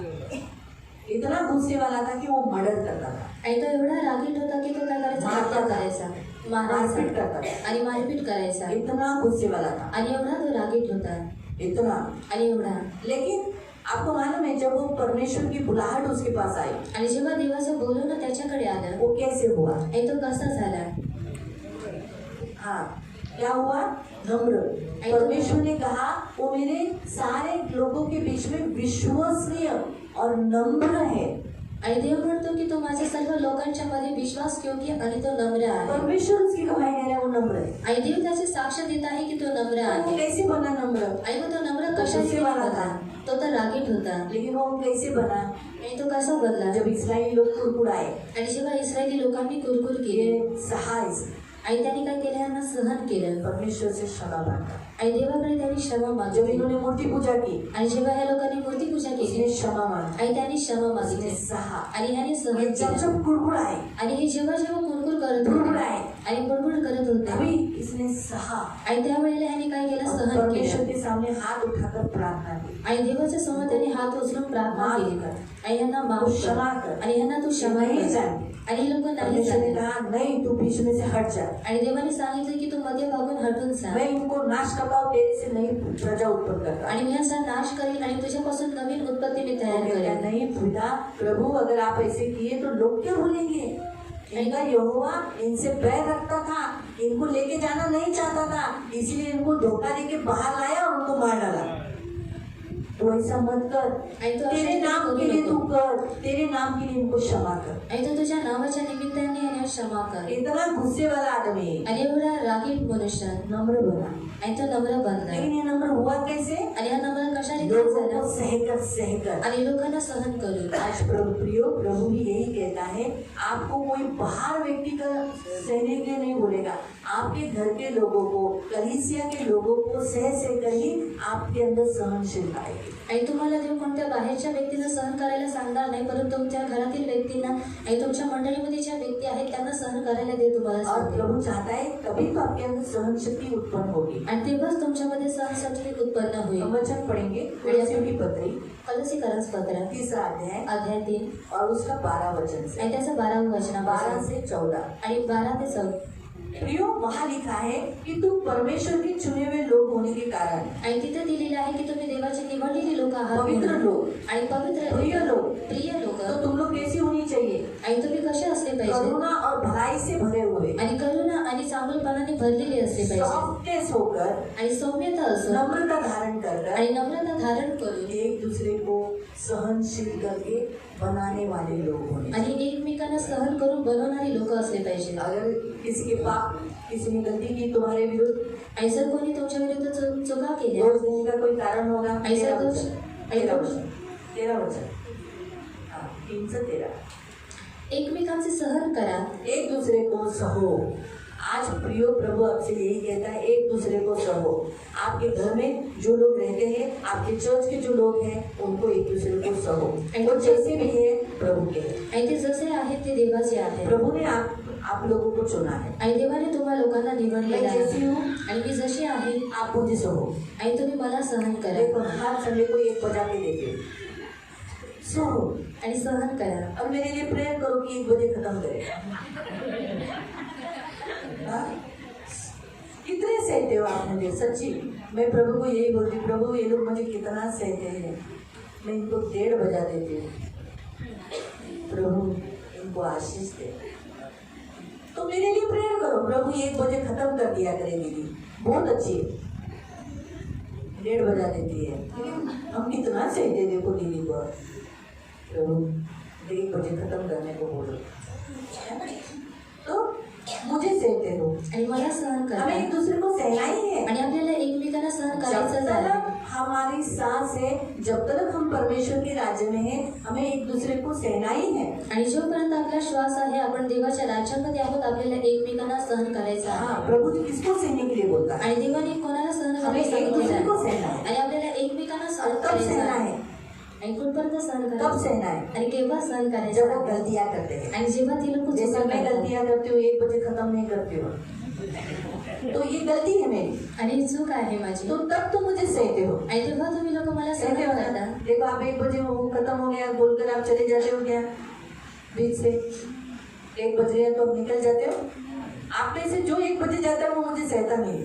इतना गुस्से वाला था कि वो मर्डर करता था. आणि तो एवढा रागीट होता की तो काय करायचा? हत्या करायचा, मारपीट मारायचा करता आणि मारपीट करायचा। था. इतना गुस्से वाला था. आणि एवढा तो रागीट होता इतना. आणि एवढा। लेकिन आपको मालूम है जब वो परमेश्वर की बुलाहट उसके पास आई, आणि जेव्हा देवाचं बोलवणं त्याच्याकडे आलं, वो कैसे हुआ? आणि तो कसा झाला? हाँ, क्या हुआ? नम्र. परमेश्वर ने कहा वो मेरे सारे लोगों के बीच में विश्वसनीय और नम्र है. आणि देव म्हणतो की तो माझ्या सर्व लोकांच्या मध्ये विश्वासयोग्य आणि तो नम्र आहे। परमेश्वर उसकी गवाही दे रहा है, वो नम्र है. आणि देव त्याचे साक्ष देत आहे की तो नम्र वो आहे। कैसे बना नम्र? आणि मग तो नम्र तो कशाने गुस्से वाला होता? तो तर रागीट होता। लेकिन वो कैसे बना? आणि तो कसा बनला? जब इस्राएली लोग कुड़कुड़ाए, आणि जेव्हा इस्रायली लोकांनी कुरकुर केली ये सहाय आणि त्यांनी काय केलं? यांना सहन केलं परमेश्वर से क्षमा मांगा. आणि देवाकडे त्यांनी क्षमा जब मागितली। इन्होंने मूर्ति पूजा की, आणि जेव्हा ह्या लोकांनी मूर्ती पूजा उसने केली क्षमा मांगा. आणि त्यांनी क्षमा उसने मागितली सहा. आणि ह्याने सहन ये जब केलं। जब कुड़कुड़ाए, आणि हे जेव्हा जेव्हा कुरकुर करत होते कुड़कुड़ाए, आणि बडबड करत होते तभी इसने सहा. आणि त्यावेळेला ह्याने काय केलं? और सहन परमेश्वर केलं के सामने हाथ उठाकर प्रार्थना की. आणि देवाच्या समोर त्यांनी हात उचलून प्रार्थना माफ केली कर. आणि यांना माफ तू कर क्षमा कर. आणि यांना तू क्षमा नहीं कर। जानते. आणि हे लोक नाही परमेश्वर ने जाणले कहा नहीं, तू बीच में से हट जा. आणि देवाने सांगितलं की तू मध्ये भागून हटून जा मैं इनको नाश करता हूँ, तेरे से नई प्रजा उत्पन्न करता. आणि मी असा नाश करेल आणि तुझ्यापासून नवीन उत्पत्ती मी तयार क्या करेल। नहीं खुदा प्रभु, अगर आप ऐसे किए तो लोग क्या बोलेंगे? इनका यहोवा इनसे बैर रखता था, इनको लेके जाना नहीं चाहता था, इसलिए इनको धोखा देके बाहर लाया और उनको मार डाला. तो तू ऐसा मत कर, आणि तू तेरे अशा नाम करू के लिए नको. तू कर, तेरे नाम के लिए इनको क्षमा कर. आणि तू तुझ्या नावाच्या निमित्ताने याला क्षमा कर. इतना गुस्से वाला आदमी है, आणि एवढा रागीट मनुष्य नम्र बना. आणि तो नम्र बनला. लेकिन ये नम्र हुआ कैसे? आणि हा नम्र कशा रीती लोगों झाला? को सहकर. आणि लोकांना सहन करून. आज प्रभु भी यही कहता है, आपको कोई बाहर व्यक्ति का सहने के लिए नहीं बोलेगा. आपके घर के लोगों को, कलीसिया के लोगों को सह कर ही आपके अंदर सहनशीलता आएगी. आणि तुम्हाला देव कोणत्या बाहेरच्या व्यक्तींना सहन करायला सांगणार नाही, परंतु तुमच्या घरातील व्यक्तींना आणि तुमच्या मंडळीमध्ये ज्या व्यक्ती आहेत त्यांना सहन करायला देव तुम्हाला और सांगते. प्रभु चाहता है तभी तो आपके अंदर सहन शक्ति उत्पन्न होगी. आणि तेव्हाच तुमच्यामध्ये सहनशक्ती उत्पन्न होईल. हम वचन पढ़ेंगे कुलसियों की पत्री कलसीकरण पत्र 3 अध्याय अध्याय 3 और उसका 12 वचन से आणि त्याचं 12 वचन 12 से 14. आणि 12 ते 14. प्रियो, वहाँ लिखा है कि तुम परमेश्वर के चुने हुए लोग होने के कारण, आणि तिथे दिलेलं आहे की तुम्ही देवाची निवडलेली लोक आहात पवित्र म्हणून. लोग, आणि पवित्र प्रिय लोग. प्रिय लोक. तो तुम लोग कैसी होनी चाहिए? आणि तुम्ही कसे असले पाहिजे? करुणा और भलाई से भरे हुए, आणि करुणा आणि चांगुलपणाने भरलेले असले पाहिजे. सॉफ्टनेस होकर, आणि सौम्यता असून नम्रता धारण कर आणि नम्रता धारण करून एक दूसरे को सहनशील करके बनाने वाले लोग होने. आणि एकमेकांना सहन करून बनवणारी लोक असले पाहिजे. अगर किसी के पाप, किसी ने गलती की तुम्हारे विरुद्ध, आणि जर कोणी तुमच्या विरुद्ध चुका केल्या दोष देने का कोई कारण होगा. ऐसा दोष 13 वचन, हाँ, 3 से 13. एकमेकांचे सहन करा. एक दूसरे को सहो. आज प्रियो, प्रभु आपसे यही कहता है, एक दूसरे को सहो. आपके घर में जो लोग रहते हैं, आपके चर्च के जो लोग हैं, उनको एक दूसरे को सहो. वो जैसे भी है प्रभु के हैं. आणि ते जसे आहेत ते देवाचे आहेत. प्रभु ने आप लोगों को चुना है. आणि देवाने तुम्हा लोकांना निवडलेलं मैं जैसी आहे. हूँ, आणि मी जशी आहे आप मुझे सहो. आणि तुम्ही मला सहन करा. देखो, हर संडे को एक बजा के देते हो. सहो आणि सहन करा. अब मेरे लिए प्रेयर करो कि 1 बजे खत्म करें. हाँ? कितने सहते हो आप मुझे? सच्ची मैं प्रभु को यही बोलती, प्रभु ये लोग मुझे कितना सहते हैं. मैं इनको 1:30 बजा देती हूँ. प्रभु इनको आशीष दे. तो मेरे लिए प्रेयर करो. प्रभु 1 बजे खत्म कर दिया करे दीदी, बहुत अच्छी है. 1:30 बजा देती है. हम कितना सहते देखो दीदी को. प्रभु 1 बजे खत्म करने को बोलो. तो मुझे सहते हो. आणि मला सहन करा. हमें एक दूसरे को सहना ही है. आणि आपल्याला एकमेकांना सहन जब करायचं आहे. तक हमारी सांस है, जब तक हम परमेश्वर के राज्य में हैं, हमें एक दूसरे को सहना ही है. आणि जोपर्यंत आपला श्वास आहे, आपण देवाच्या राज्यामध्ये आहोत, आपल्याला एकमेकांना सहन करायचं आहे. हाँ, प्रभु जी किसको सहने के लिए बोलता है? आणि देवाने कोणाला सहन हमें करायला एक सांगितलेलं दूसरे को आहे. सहना है. आणि आपल्याला एकमेकांना सहन और कब करायचं सहना आहे. है? आणि कुठपर्यंत सहन कब करायचं सहना है? आणि केव्हा सहन करायचं जब वो आहे. गलतियाँ करते हैं. आणि जेव्हा ती लोक जैसे चुका मैं करतात. गलतियाँ करती हूँ, 1 बजे खत्म नहीं करती हूँ, तो ये गलती है मेरी. आणि ही चूक आहे माझी. तो तब तुम मुझे सहते हो. आणि तेव्हा तुम्ही लोक मला सहन सहते हो ना? करता. देखो, आप 1 बजे वो खत्म हो गया बोलकर आप चले जाते हो क्या बीच से? 1 बज गया तो आप निकल जाते हो. आप में से जो 1 बजे जाता है वो मुझे सहता नहीं.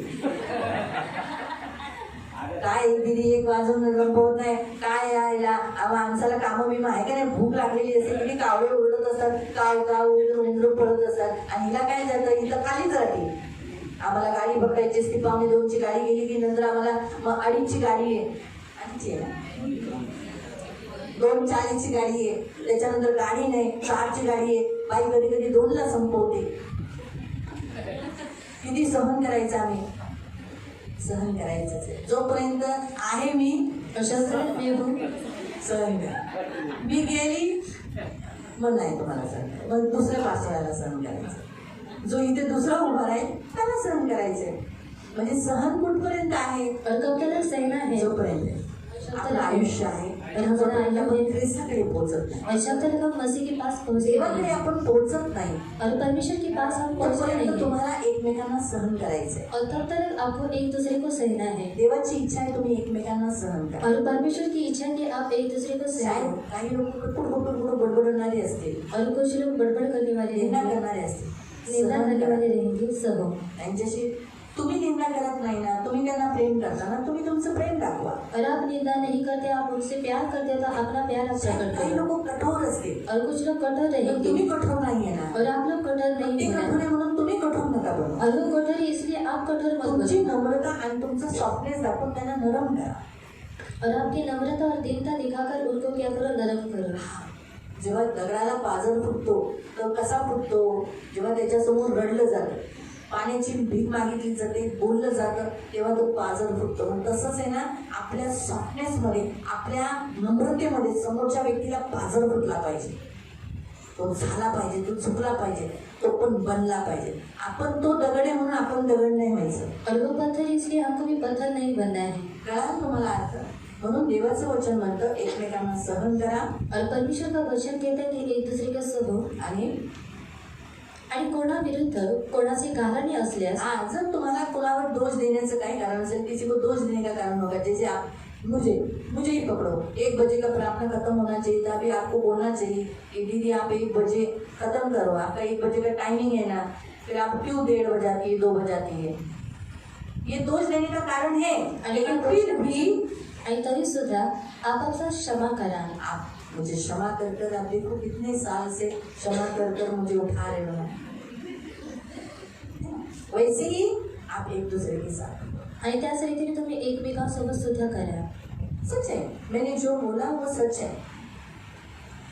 काय दीदी 1 वाजून गंपवत नाही काय यायला. माणसाला कामं बिमं आहे का नाही? भूक लागलेली असते, किती कावळे ओरडत असतात, काव काव उंदर पडत असतात, आणि हिला काय जातं, इथं खालीच राहते. आम्हाला गाडी पकडायची असते, 1:45ची गाडी गेली की नंतर आम्हाला मग 2:30ची गाडी आहे. 2:30 आहे ना? 2:40ची गाडी आहे, त्याच्यानंतर गाडी नाही, 4ची गाडी आहे. बाई कधी कधी 2ला संपवते. किती सहन करायचं आम्ही? सहन करायचंच आहे. जोपर्यंत आहे मी शस्त्र येऊन सहन करा. मी गेली मग नाही तुम्हाला सहन करायचं. मग दुसऱ्या पार्श्वाला सहन करायचं. जो इथे दुसरा उभा आहे त्याला सहन करायचंय. म्हणजे सहन कुठपर्यंत आहे? और कब तक सहना है. जोपर्यंत आपलं आयुष्य आहे, जोपर्यंत आपण ख्रिस्ताकडे पोहोचत नाही, और जब तक हम मसीह के पास पहुंचे देवाकडे नहीं आपण पोहोचत नाही, और परमेश्वर के पास हम पहुंचे तोपर्यंत नहीं, तुम्हाला एकमेकांना सहन करायचंय. और तब तक आपको एक दूसरे को सहना है. देवाची इच्छा आहे तुम्ही एकमेकांना सहन करा. और परमेश्वर की इच्छा है कि आप एक दूसरे को शायद सहना. काही लोक कुठं बडबडणारे असतील, और कुछ लोग बड़बड़ करने वाले निंदा रहेंगे, करणारे असतील. निंदा सहन करने करा. वाले रहेंगे. सहो. त्यांच्याशी तुम्ही निंदा करत नाही ना, तुम्ही त्यांना प्रेम करता ना, तुम्ही तुमचं प्रेम दाखवा. और आप निंदा नहीं करते, आप उनसे प्यार करते तो अपना प्यार आप प्रकट काही करो. लोक कठोर असतील, और कुछ लोग कठोर पण रहेंगे तुम्ही कठोर नाहीये ना. और आप लोग कठोर ते नहीं कठोर बना. आहे म्हणून तुम्ही कठोर नका बनू. और वो कठोर है इसलिए आप कठोर मत तुमची बनो. नम्रता आणि तुमचं सॉफ्टनेस दाखवून त्यांना नरम करा. और आपकी नम्रता और दीनता दिखाकर उनको क्या करो, नरम करो। जेव्हा दगडाला पाझर फुटतो तर कसा फुटतो, जेव्हा त्याच्यासमोर रडलं जातं, पाण्याची भीक मागितली जाते, बोललं जातं, तेव्हा तो पाझर फुटतो. मग तसंच आहे ना, आपल्या सॉफ्टनेसमध्ये, आपल्या नम्रतेमध्ये समोरच्या व्यक्तीला पाझर फुटला पाहिजे. तो झाला पाहिजे, तो चुकला पाहिजे, तो पण बनला पाहिजे. आपण तो दगड आहे म्हणून आपण दगड नाही व्हायचं. और वो पत्थर इसलिए हमको भी पत्थर नहीं बनना है। कळालं तुम्हाला अर्थ? म्हणून देवाचं वचन म्हणतं एकमेकांना सहन करा. और परमेश्वर का वचन कहता है कि एक दूसरे का सहो। आणि कोणाविरुद्ध कोणाचे कारणे असल्यास जर तुम्हाला कोणावर दोष देण्याचं काही कारण असेल, किसी को दोष देने का कारण होगा, जैसे आप मुझे ही पकड़ो, 1 बजे का प्रार्थना खत्म होना चाहिए था, अभी आपको बोलना चाहिए कि दीदी आप 1 बजे खत्म करो, आपका 1 बजे का टाइमिंग है ना, फिर आप क्यों 1:30 बजाती है, 2 बजाती है, ये दोष देने का कारण है. लेकिन फिर भी आणि तरी सुद्धा आपापसात क्षमा करा. आप मुझे क्षमा कर आप देखो कितने साल से क्षमा कर मुझे उठा रहे हो. वैसे ही आप एक दूसरे के साथ, आणि त्याच रीतीने तुम्ही एकमेकांसोबत सुद्धा करा. सच है, मैंने जो बोला वो सच है,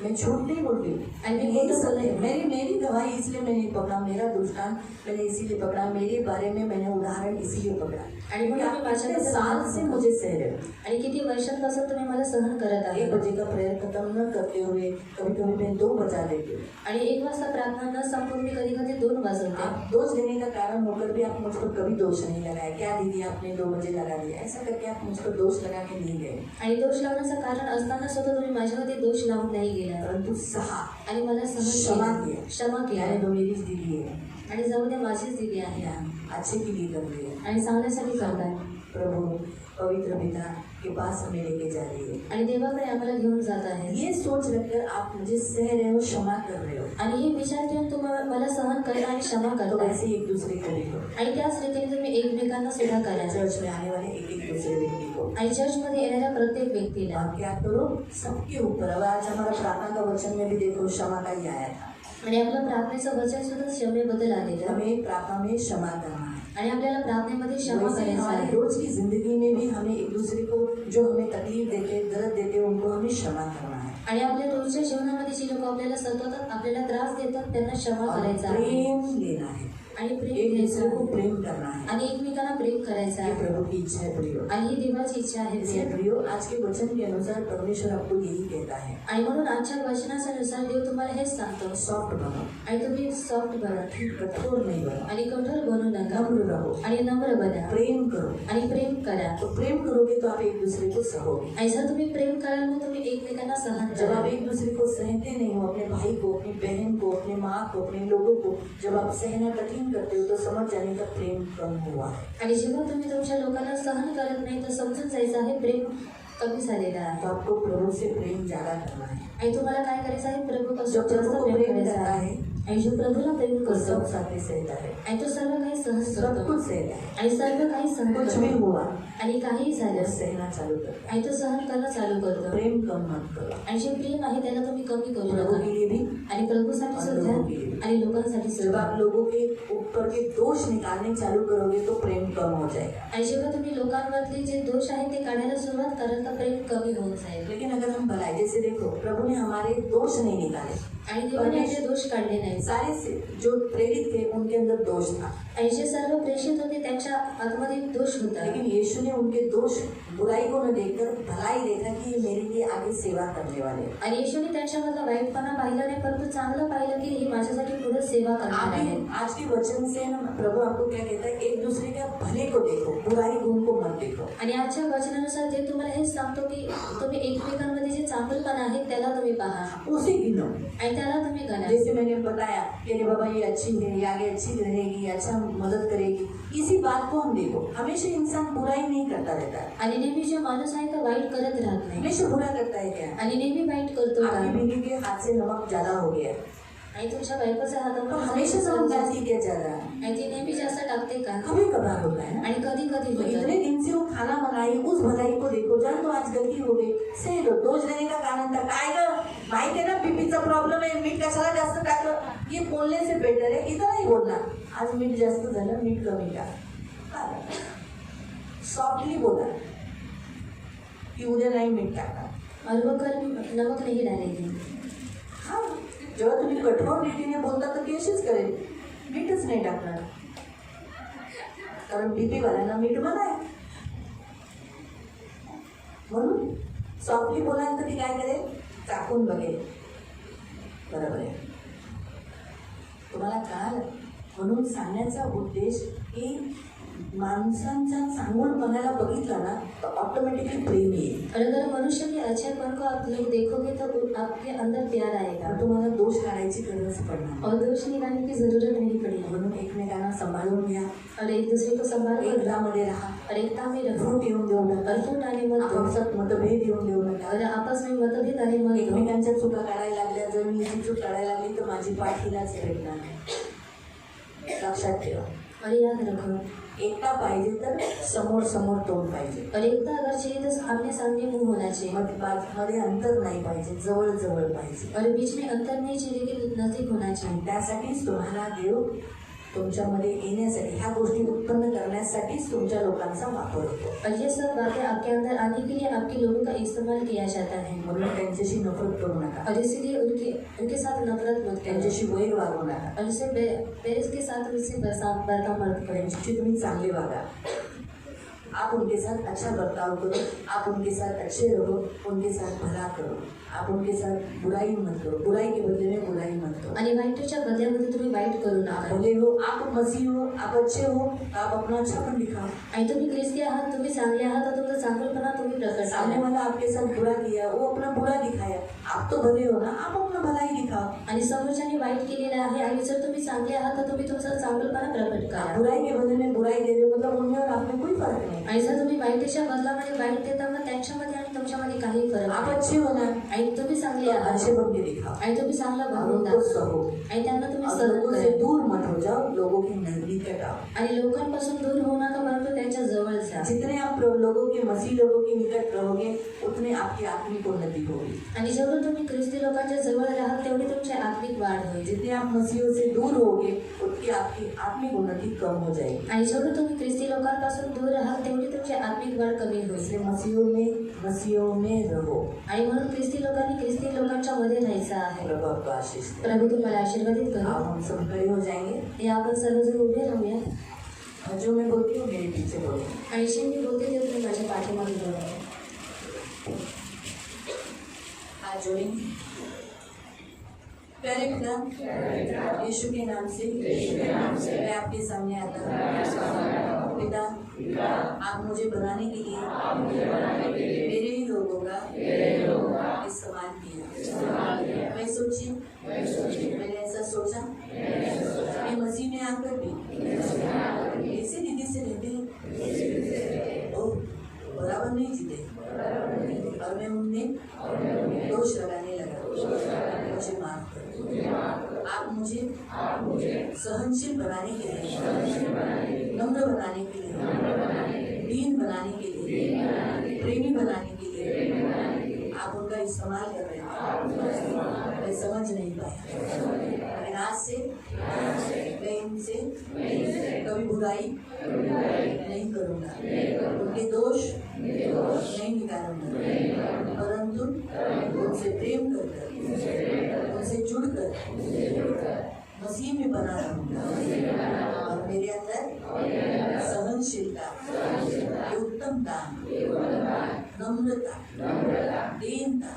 मैं झूठ नहीं बोलती. यही सच है. मेरी गवाही इसलिए मैंने पकड़ा, मेरा दृष्टांत मैंने इसीलिए पकड़ा, मेरे बारे में मैंने उदाहरण इसीलिए पकड़ा. आणि मग तुम्ही कितने साल से मुझे सह रहे हो. आणि किती वर्षांपासून तुम्ही मला सहन करत 1 आहात. बजे का प्रेयर खत्म न करते हुए कभी कभी मैं 2 बजा देती हूँ. आणि 1 वाजता प्रार्थना न संपून मी कधी कधी 2 वाजवते. आप दोष देने का कारण होकर भी आप मुझ पर कभी दोष नहीं लगाया. क्या दीदी आपने 2 बजे लगा दिया, ऐसा करके आप मुझ पर दोष लगा के नहीं गए. आणि दोष लावण्याचं कारण असताना सुद्धा तुम्ही माझ्यामध्ये दोष लावून नाही गेला, परंतु सहा आणि मला क्षमा सहन किया. क्षमा केला. यानी तो मेरी दीदी है, आणि जाऊ द्या, माझीच दिली आहे अच्छे के लिए कर रही है. आणि चांगल्यासाठी करताय. प्रभु पवित्र पिता के पास हमें लेके जा रही है. आणि देवाकडे आम्हाला घेऊन जात आहे. ये सोच रखकर आप मुझे सह रहे हो, क्षमा कर रहे हो. आणि हे विचार ठेवून तुम्हाला मला सहन करा आणि क्षमा तो करताय. वैसे ही एक दूसरे को देखो. आणि त्याच रीतीने तुम्ही एकमेकांना सुद्धा करा. चर्च में आने वाले एक दूसरे व्यक्ति को, आणि चर्चमध्ये येणाऱ्या प्रत्येक व्यक्तीला आप क्या करो, सबके ऊपर. अब आज हमारा प्रार्थना का वचन में भी देखो क्षमा का ही आया था. आणि आपलं प्रार्थनेचं वचन सुद्धा क्षमेबद्दल आलेलं. हमें प्रार्थना में क्षमा करना है. आणि आपल्याला प्रार्थनेमध्ये क्षमा वैसे करायचं हमारी आहे. रोज की जिंदगी में भी हमें एक दूसरे को जो हमें तकलीफ देते, दर्द देते, उनको हमें क्षमा करना है. आणि आपल्या रोजच्या जीवनामध्ये जी लोक आपल्याला सतत आपल्याला त्रास देतात त्यांना क्षमा और करायचा आहे. प्रेम लेना है, आणि प्रेम एक द्यायचं दूसरे को आहे. प्रेम करना है. आणि एकमेकांना प्रेम करायचं ये आहे. प्रभु की इच्छा है प्रियो. आणि ही देवाची इच्छा आहे. इसलिए प्रियो आज के वचन के अनुसार परमेश्वर आपको यही कहता है, आणि म्हणून आजच्या वचनानुसार देव तुम्हाला हेच सांगतो, सॉफ्ट बनो, आणि तुम्ही सॉफ्ट बना कठोर नहीं बनो, आणि कठोर बनू नका, नम्र रहो, आणि नम्र बना प्रेम करो. आणि प्रेम करा. तो प्रेम करोगे तो आप एक दूसरे को सहोगे. आणि जर तुम्ही प्रेम कराल मग तुम्ही एकमेकांना सहन जब करा. आप एक दूसरे को सहते नहीं हो, अपने भाई को, अपनी बहन को, अपने माँ को, अपने लोगों को जब आप सहना कठिन करते हो तो समझ जाने का प्रेम कम हुआ है. आणि जेव्हा तुम्ही तुमच्या लोकांना सहन करत नाही तर समजून जायचं आहे प्रेम कमी झालेलं आहे. तो आपको प्रभु से प्रेम ज्यादा करना है. आणि तुम्हाला काय करायचं आहे, जो प्रभूपासून प्रभु जास्त को प्रेम प्रेम करायचं करता आहे. है आणि जो प्रभूला प्रेम वो करतो सब साथी सहता है, आणि तो सर्व काही सहन सब करतो कुछ सहता है. आणि सर्व काही सहन कुछ भी करतो. हुआ आणि काही वो झालं सहना चालू करता है. आणि तो सहन करणं चालू करतो. प्रेम कम मत करो. आणि जे प्रेम आहे त्याला तुम्ही कमी करू प्रभु नका. के लिए भी, आणि प्रभूसाठी सुद्धा आणि लोकांसाठी जब सुद्धा. आप लोगों के ऊपर के दोष निकालने चालू करोगे तो प्रेम कम हो जाएगा. आणि जेव्हा तुम्ही लोकांवरले जे दोष आहेत ते काढायला सुरुवात कराल तर प्रेम कमी होऊन जाईल. लेकिन अगर हम भलाई, जैसे देखो प्रभु ने हमारे दोष नहीं निकाले, आणि देवाने आपले दोष काढले नाही. सारे से जो प्रेरित थे उनके अंदर दोष था, आणि जे सर्व प्रेषित होते त्यांच्या आतमध्ये दोष होता. लेकिन यीशु ने उनके दोष, बुराई को न देखकर भलाई देखा कि ये मेरे लिए आगे सेवा करने वाले हैं. आणि येशूने त्यांच्यामधला वाईटपणा पाहिला नाही, परंतु चांगलं पाहिलं की हे माझ्यासाठी पुढे सेवा करणार आहे. आज के वचन से ना प्रभु आपको क्या कहता है, एक दूसरे के भले को देखो, बुराई गुण को मत देखो. आणि आजच्या वचनानुसार ते तुम्हाला हेच सांगतो की तुम्ही एकमेकांमध्ये जे चांगलपणा आहे त्याला तुम्ही पहा उसे गिनो. आणि त्याला तुम्ही गणा. जैसे मैंने बताया कि अरे बाबा ये अच्छी है, ये आगे अच्छी रहेगी, अच्छा मदद करेगी, इसी बात को हम देखो. हमेशा इंसान बुराई नहीं करता रहता है. आणि नेहमी जो माणूस आहे तो वाईट करत राहत नाही. हमेशा बुरा करता है क्या? आणि नेहमी वाईट करतो का? आपकी बीवी के हाथ से नमक ज्यादा हो गया, आणि तुमच्या बायकोच्या तो हमेशा नमक हातामध्ये डालती क्या ज्यादा? आणि ती नेहमी जास्त टाकते का? कभी कभार होता है ना. आणि कधी कधी तो होतं. इतने दिन से वो खाना बनाई, उस भलाई को देखो, जान तो आज गलती हो गई, सह लो. दोष देने का कारण था काय ग, माहिती आहे ना बीपीचा प्रॉब्लेम आहे, मीठ कशाला जास्त टाकलं, ये बोलने से बेटर है इथं नाही बोलना, आज मीठ जास्त झालं, मीठ कमी टाक. सॉफ्टली बोला. की उद्या नाही मीठ टाकणार. और वो कल नमक नहीं डालेगी. हा, जेव्हा तुम्ही कठोर रीतीने बोलता तर ती अशीच करेल, मीठच नाही टाकणार. कारण BP वाल्यांना मीठ मना आहे. म्हणून सॉफ्टली बोलायला तर ती काय करेल, चाकून बघेल. बरोबर आहे, तुम्हाला कळालं. म्हणून सांगण्याचा उद्देश की माणसांच्या चांगुलपणाला बघितला ना तर ऑटोमॅटिकली प्रेम येईल. और अगर मनुष्य के अच्छेपन को आप लोग देखोगे तो आपके अंदर प्यार आएगा तर तुम्हाला दोष काढायची गरज पडणार. और दोष निकालने की जरूरत नहीं पड़ेगी. म्हणून एकमेकांना सांभाळून घ्या, और एक दूसरे को संभाल कर एकतामध्ये राहा, और एकता में रखो. फूट येऊन देऊ नका, और फूट आने मत दो. आपापसात मतभेद येऊन देऊ नका. और आपस में मतभेद आने मत दो. एकमेकांच्या चुका काढायला लागल्या, जर मी हिची चूक काढायला लागली तर माझी पाठ हिलाच भेटणार नाही. लक्षात ठेवा. और याद रखो, एकता पाहिजे तर समोर समोर तोंड पाहिजे. और एकता अगर चाहिए तो आमने सामने मुंह होना चाहिए. मध्ये अंतर नाही पाहिजे, जवळ जवळ पाहिजे. और बीच में अंतर नहीं चाहिए लेकिन नजदीक होना चाहिए. आणि त्यासाठीच तुम्हाला देव तुमच्यामध्ये येण्यासाठी, ह्या गोष्टी उत्पन्न करण्यासाठीच तुमच्या लोकांचा वापर होतो. और ये सब बातें आपके अंदर आने के लिए आपके लोगों का इस्तेमाल किया जाता है. म्हणून त्यांच्याशी नफरत करू नका, और इसीलिए उनके साथ नफरत मत करो. त्यांच्याशी वैर वागू नका, और उसे पेरिस के साथ उससे बर्ताव मत करें. त्यांच्याशी तुम्ही चांगले वागा. आप उनके साथ अच्छा बर्ताव करो, आप उनके साथ अच्छे रहो, उनके साथ भला करो. आप उनके साथ बुराई मत करो, बुराई के बदले में बुराई मत करो. आणि वाईटच्या बदल्यामध्ये तुम्ही वाईट करू नका. भले हो, आप मसीह हो, आप अच्छे हो, आप अपना अच्छापन दिखाओ. आणि तुम्ही ख्रिस्ती आहात, तुम्ही चांगले आहात, तर तुमचा चांगलपणा तुम्ही प्रकट सामने करा. वाला आपके साथ बुरा किया, वो अपना बुरा दिखाया, आप तो भले हो ना, आप अपना भलाई दिखाओ. आणि समोरच्याने वाईट केलेलं आहे आणि जर तुम्ही चांगले आहात तर तुम्ही तुमचा चांगलपणा प्रकट करा. बुराई के बदले में बुराई दे रहे हो, मतलब उनमें और आप में कोई फर्क नहीं. आणि जर तुम्ही वाईटच्या बदलामध्ये वाईट देता मग त्यांच्यामध्ये आणि तुमच्यामध्ये काही फरक आप नाही. अच्छे हो ना, आणि तुम्ही चांगले आहात अच्छे बन के दिखाओ. आणि तुम्ही चांगला और भावून उनको दाखवा सहो, आणि त्यांना तुम्ही और सहन लोगों से करा. दूर मत हो जाओ, लोगों के नजदीक आओ. आणि लोकांपासून दूर होऊ नका परंतु त्यांच्या जवळ जा. जितने आप लोगों के मसीह लोगों के निकट रहोगे उतने आपकी आत्मिक उन्नति होगी. आणि जेवढं तुम्ही ख्रिस्ती लोकांच्या जवळ राहाल तेवढी तुमची आत्मिक वाढ होईल. जितने आप मसीहों से दूर होगे उतनी आपकी आत्मिक उन्नति कम हो जाएगी. आणि जेवढं तुम्ही ख्रिस्ती लोकांपासून दूर राहाल तेवढी तुमची आत्मिक वाढ कमी होईल. इसलिए मसीहों में रहो. आणि म्हणून ख्रिस्ती लोकांनी ख्रिस्ती लोकांच्या मध्ये राहायचं आहे. प्रभु आपको आशीष दे. प्रभू तुम्हाला आशीर्वादित आप करो. हम सब खड़े हो जाएंगे या आपण सर्वजण उभे राहूया. और जो मैं बोलती हूँ मेरे पीछे बोलो. आणि जे मी बोलते ते तुम्ही माझ्या पाठीमागे बोला. हाथ जोड़ेंगे. प्यारे पिता, यीशु के नाम से मैं आपके सामने आता हूँ. पिता, आप मुझे बनाने के लिए मेरे ही लोगों का इस्तेमाल किया. मैं सोची, मैंने ऐसा सोचा कि मसीह में आकर भी ऐसे दीदी से रहते हैं वो बराबर नहीं जीते और मैं उनमें दोष लगाने लगा. मुझे माफ करो. आप मुझे सहनशील बनाने के लिए, नम्र बनाने के लिए, दीन बनाने के लिए, प्रेमी बनाने के लिए आप उनका इस्तेमाल कर रहे हैं. मैं समझ नहीं पाया. लेकिन आज से मैं इनसे कभी बुराई नहीं करूँगा, उनके दोष नहीं निकालूंगा, परंतु उनसे प्रेम कर उनसे जुड़कर मसीह में बना रहूंगा. और मेरे अंदर सहनशीलता, उत्तमता, नम्रता, दीनता,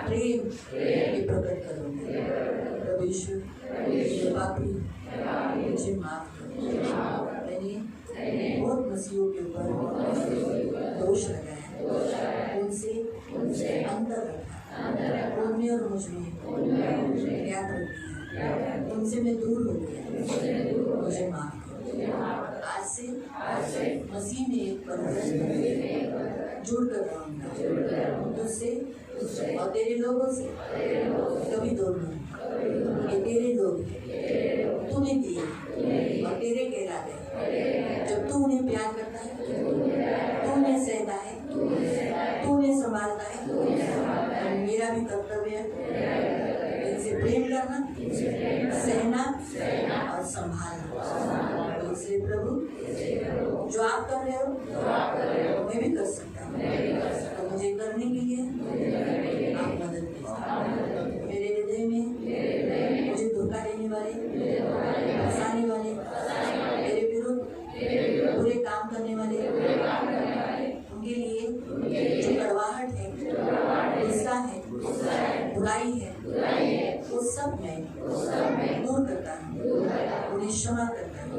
प्रेम ये प्रकट करूंगा. प्रभु यीशु, पापी मुझे माफ करो. मैंने बहुत मसीहों के ऊपर दोष लगाया, उनसे अंतर रखा, उनमें और मुझमें याद रख दिया, उनसे मैं दूर हो गया. मुझे माफ करो. आज से मसीह में एक बंधन जुड़ कर रहूंगा. तुझसे और तेरे लोगों से कभी दूर नहीं. ये तेरे लोग हैं, तूने दिए और तेरे कहलाते. जब तू उन्हें प्यार करता है, तू उन्हें सहता है, तू उन्हें संभालता है, तो मेरा भी कर्तव्य है इनसे प्रेम करना, सहना और संभालना. तो इसलिए प्रभु जो आप कर रहे हो मैं भी कर सकता हूँ. तो मुझे करने के लिए आप मदद कीजिए। मेरे हृदय में मुझे धोखा देने वाले, फंसाने वाले, मेरे विरुद्ध बुरे काम करने वाले, उनके लिए जो कड़वाहट है, गुस्सा है, बुराई है, वो सब मैं दूर करता हूँ, उन्हें क्षमा करता हूँ,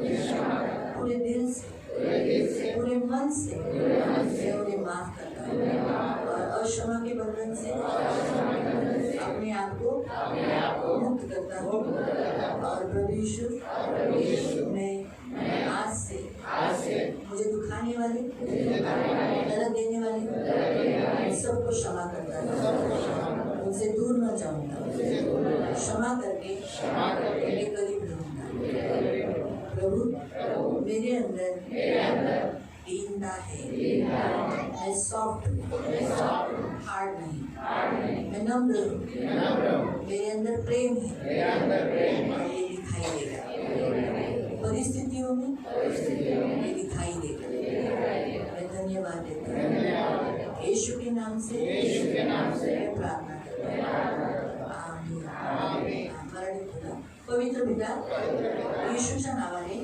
पूरे दिल से, पूरे मन से मैं उन्हें माफ करता हूँ और अक्षमा के बंधन से अपने आप को मुक्त करता हूँ। और प्रभु यीशु मैं आज से मुझे दुखाने वाले, दर्द देने वाले सबको क्षमा करता हूँ, उनसे दूर न जाऊंगा, क्षमा करके उनके करीब रहूंगा। प्रभु मेरे अंदर दीनता है, मैं सॉफ्ट हार्ड नहीं, मैं नम्र हूँ, मेरे अंदर प्रेम है, ये दिखाई देगा परिस्थितियों में, ये दिखाई देगा। मैं धन्यवाद देता हूँ यीशु के नाम से मैं प्रार्थना करता हूँ। आमीन। पवित्र पिता येशूच्या नावाने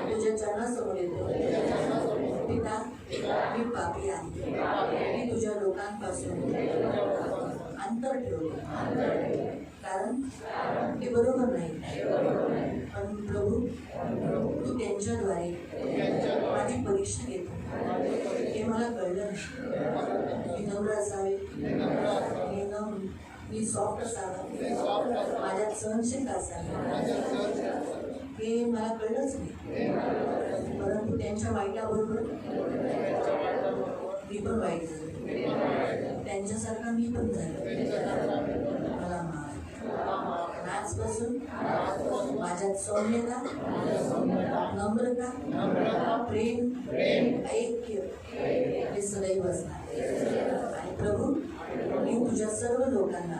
तुझ्या चरणासमोर येतो। पिता मी पापी आहे, मी तुझ्या लोकांपासून अंतर ठेवले, कारण ते बरोबर नाही, पण प्रभू तू त्यांच्याद्वारे माझी परीक्षा घेतो, हे मला कळलं नाही। मी नम्र असावे, मी सॉफ्ट असावं, माझ्यात सहनशीलता असावी, हे मला कळलंच नाही। परंतु त्यांच्या वाईटाबरोबर मी पण वाईट झालो, त्यांच्यासारखा मी पण झालो, मला माफ। आजपासून माझ्यात सौम्यता, नम्रता, प्रेम, ऐक्य हे सदैव असणार। आणि प्रभू मी तुझ्या सर्व लोकांना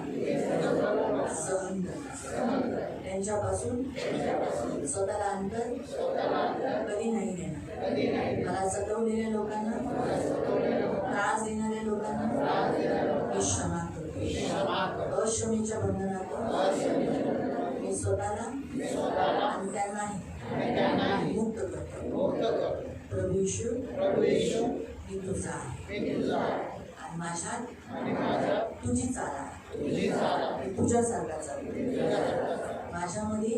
सहन करणार, त्यांच्यापासून स्वतःला अंतर कधी नाही देणार। मला सतवलेल्या लोकांना, त्रास देणाऱ्या लोकांना मी क्षमा करतो। अक्षमेच्या बंधनातून मी स्वतःला आणि त्यांनाही मुक्त करतो। प्रभू येशू मी तुझा आहे, आणि माझ्यात तुझी चाल आहे, तुझ्यासारखा चालतो। माझ्यामध्ये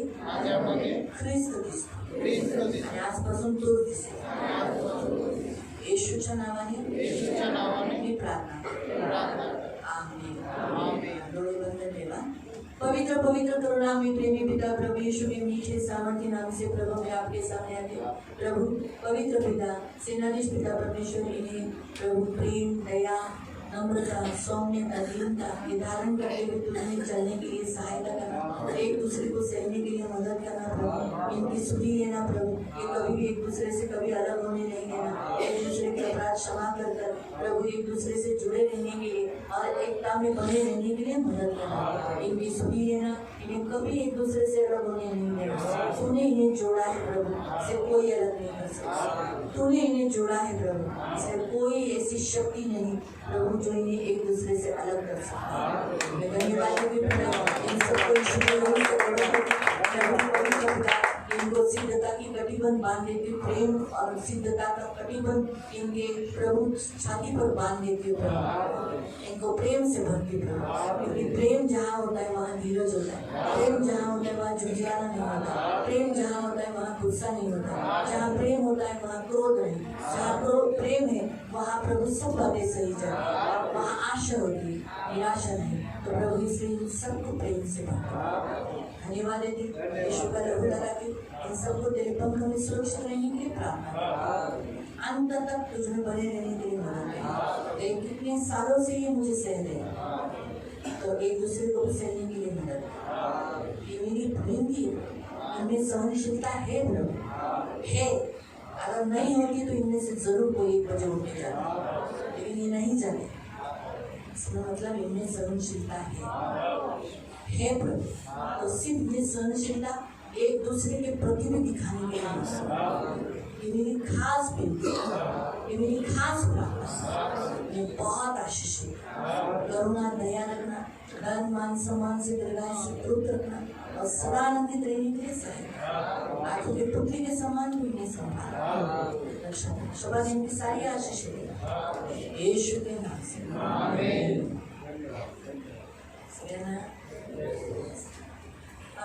ख्रिस्त दिसतो, आणि आजपासून तोच दिसेल। येशूच्या नावाने मी प्रार्थना करतो। आमीन। डोळे बंद ठेवा। पवित्र पवित्र करुणामय प्रेमी पिता प्रभु यीशु के मीठे सामर्थ्य नाम से प्रभु मैं आपके सामने आते हूँ। प्रभु पवित्र पिता, सेनाधीश पिता परमेश्वर, इन्हें प्रभु प्रेम, दया, नम्रता, सौम्यता, दीनता ये धारण करते हुए तुझमें चलने के लिए सहायता करना, एक दूसरे को सहने के लिए मदद करना प्रभु। इनकी सुधि लेना प्रभु, ये कभी भी एक दूसरे से कभी अलग होने नहीं देना, एक दूसरे के अपराध क्षमा कर कर प्रभु एक दूसरे से जुड़े रहने के लिए और एकता में बने रहने के लिए मदद करना। इनकी सुधि लेना, इन्हें कभी एक दूसरे से अलग होने नहीं देना। तूने इन्हें जोड़ा है प्रभु, से कोई अलग नहीं कर सकता। तूने इन्हें जोड़ा है प्रभु, से कोई ऐसी शक्ति नहीं प्रभु जो इन्हें एक दूसरे से अलग कर सकता। मैं धन्यवाद देती हूँ इन सबको इनको सिद्धता की कटिबंध बांध देती हूँ, प्रेम और सिद्धता का कटिबंध इनके प्रभु छाती पर बांध देती हूँ प्रभु। इनको प्रेम से भरती प्रभु, क्योंकि प्रेम जहाँ होता है वहाँ धीरज होता है, प्रेम जहाँ होता है वहाँ झुंझलाना नहीं होता, प्रेम जहाँ होता है वहाँ गुस्सा नहीं होता, जहाँ प्रेम होता है वहाँ क्रोध नहीं, जहाँ प्रेम है वहाँ प्रभु सब बातें सही जाती, वहाँ आशा होती है, निराशा नहीं। तो प्रभु इसलिए सबको प्रेम से भरता। धन्यवाद देती यीशु का लहू लगा के इन सबको तेरे पंख में सुरक्षित रहने के लिए प्रार्थना, अंत तक तुझ में बने रहने के लिए मदद करें। कितने सालों से ये मुझे सह रहे, तो एक दूसरे को सहने के लिए मदद। ये मेरी विनती है, इनमें सहनशीलता है प्रभु, है। अगर नहीं होती तो इनमें से जरूर कोई एक बजे उठने जाता, लेकिन ये नहीं जाते। इसका मतलब इनमें सहनशीलता है प्रभु। तो सिर्फ ये सहनशीलता एक दूसरे के प्रति भी दिखाने के लिए ये मेरी खास बिंदु, ये मेरी खास प्रार्थना। ये बहुत आशीष है। करुणा दया रखना, धन मान सम्मान से दीर्घायु से तृप्त रखना और सदा आनंदित रहने के लिए सहायता। आंखों के पुतली के समान तू इन्हें संभाल रक्षा। शबा ने इनकी सारी आशीष दे यीशु के नाम से आमीन।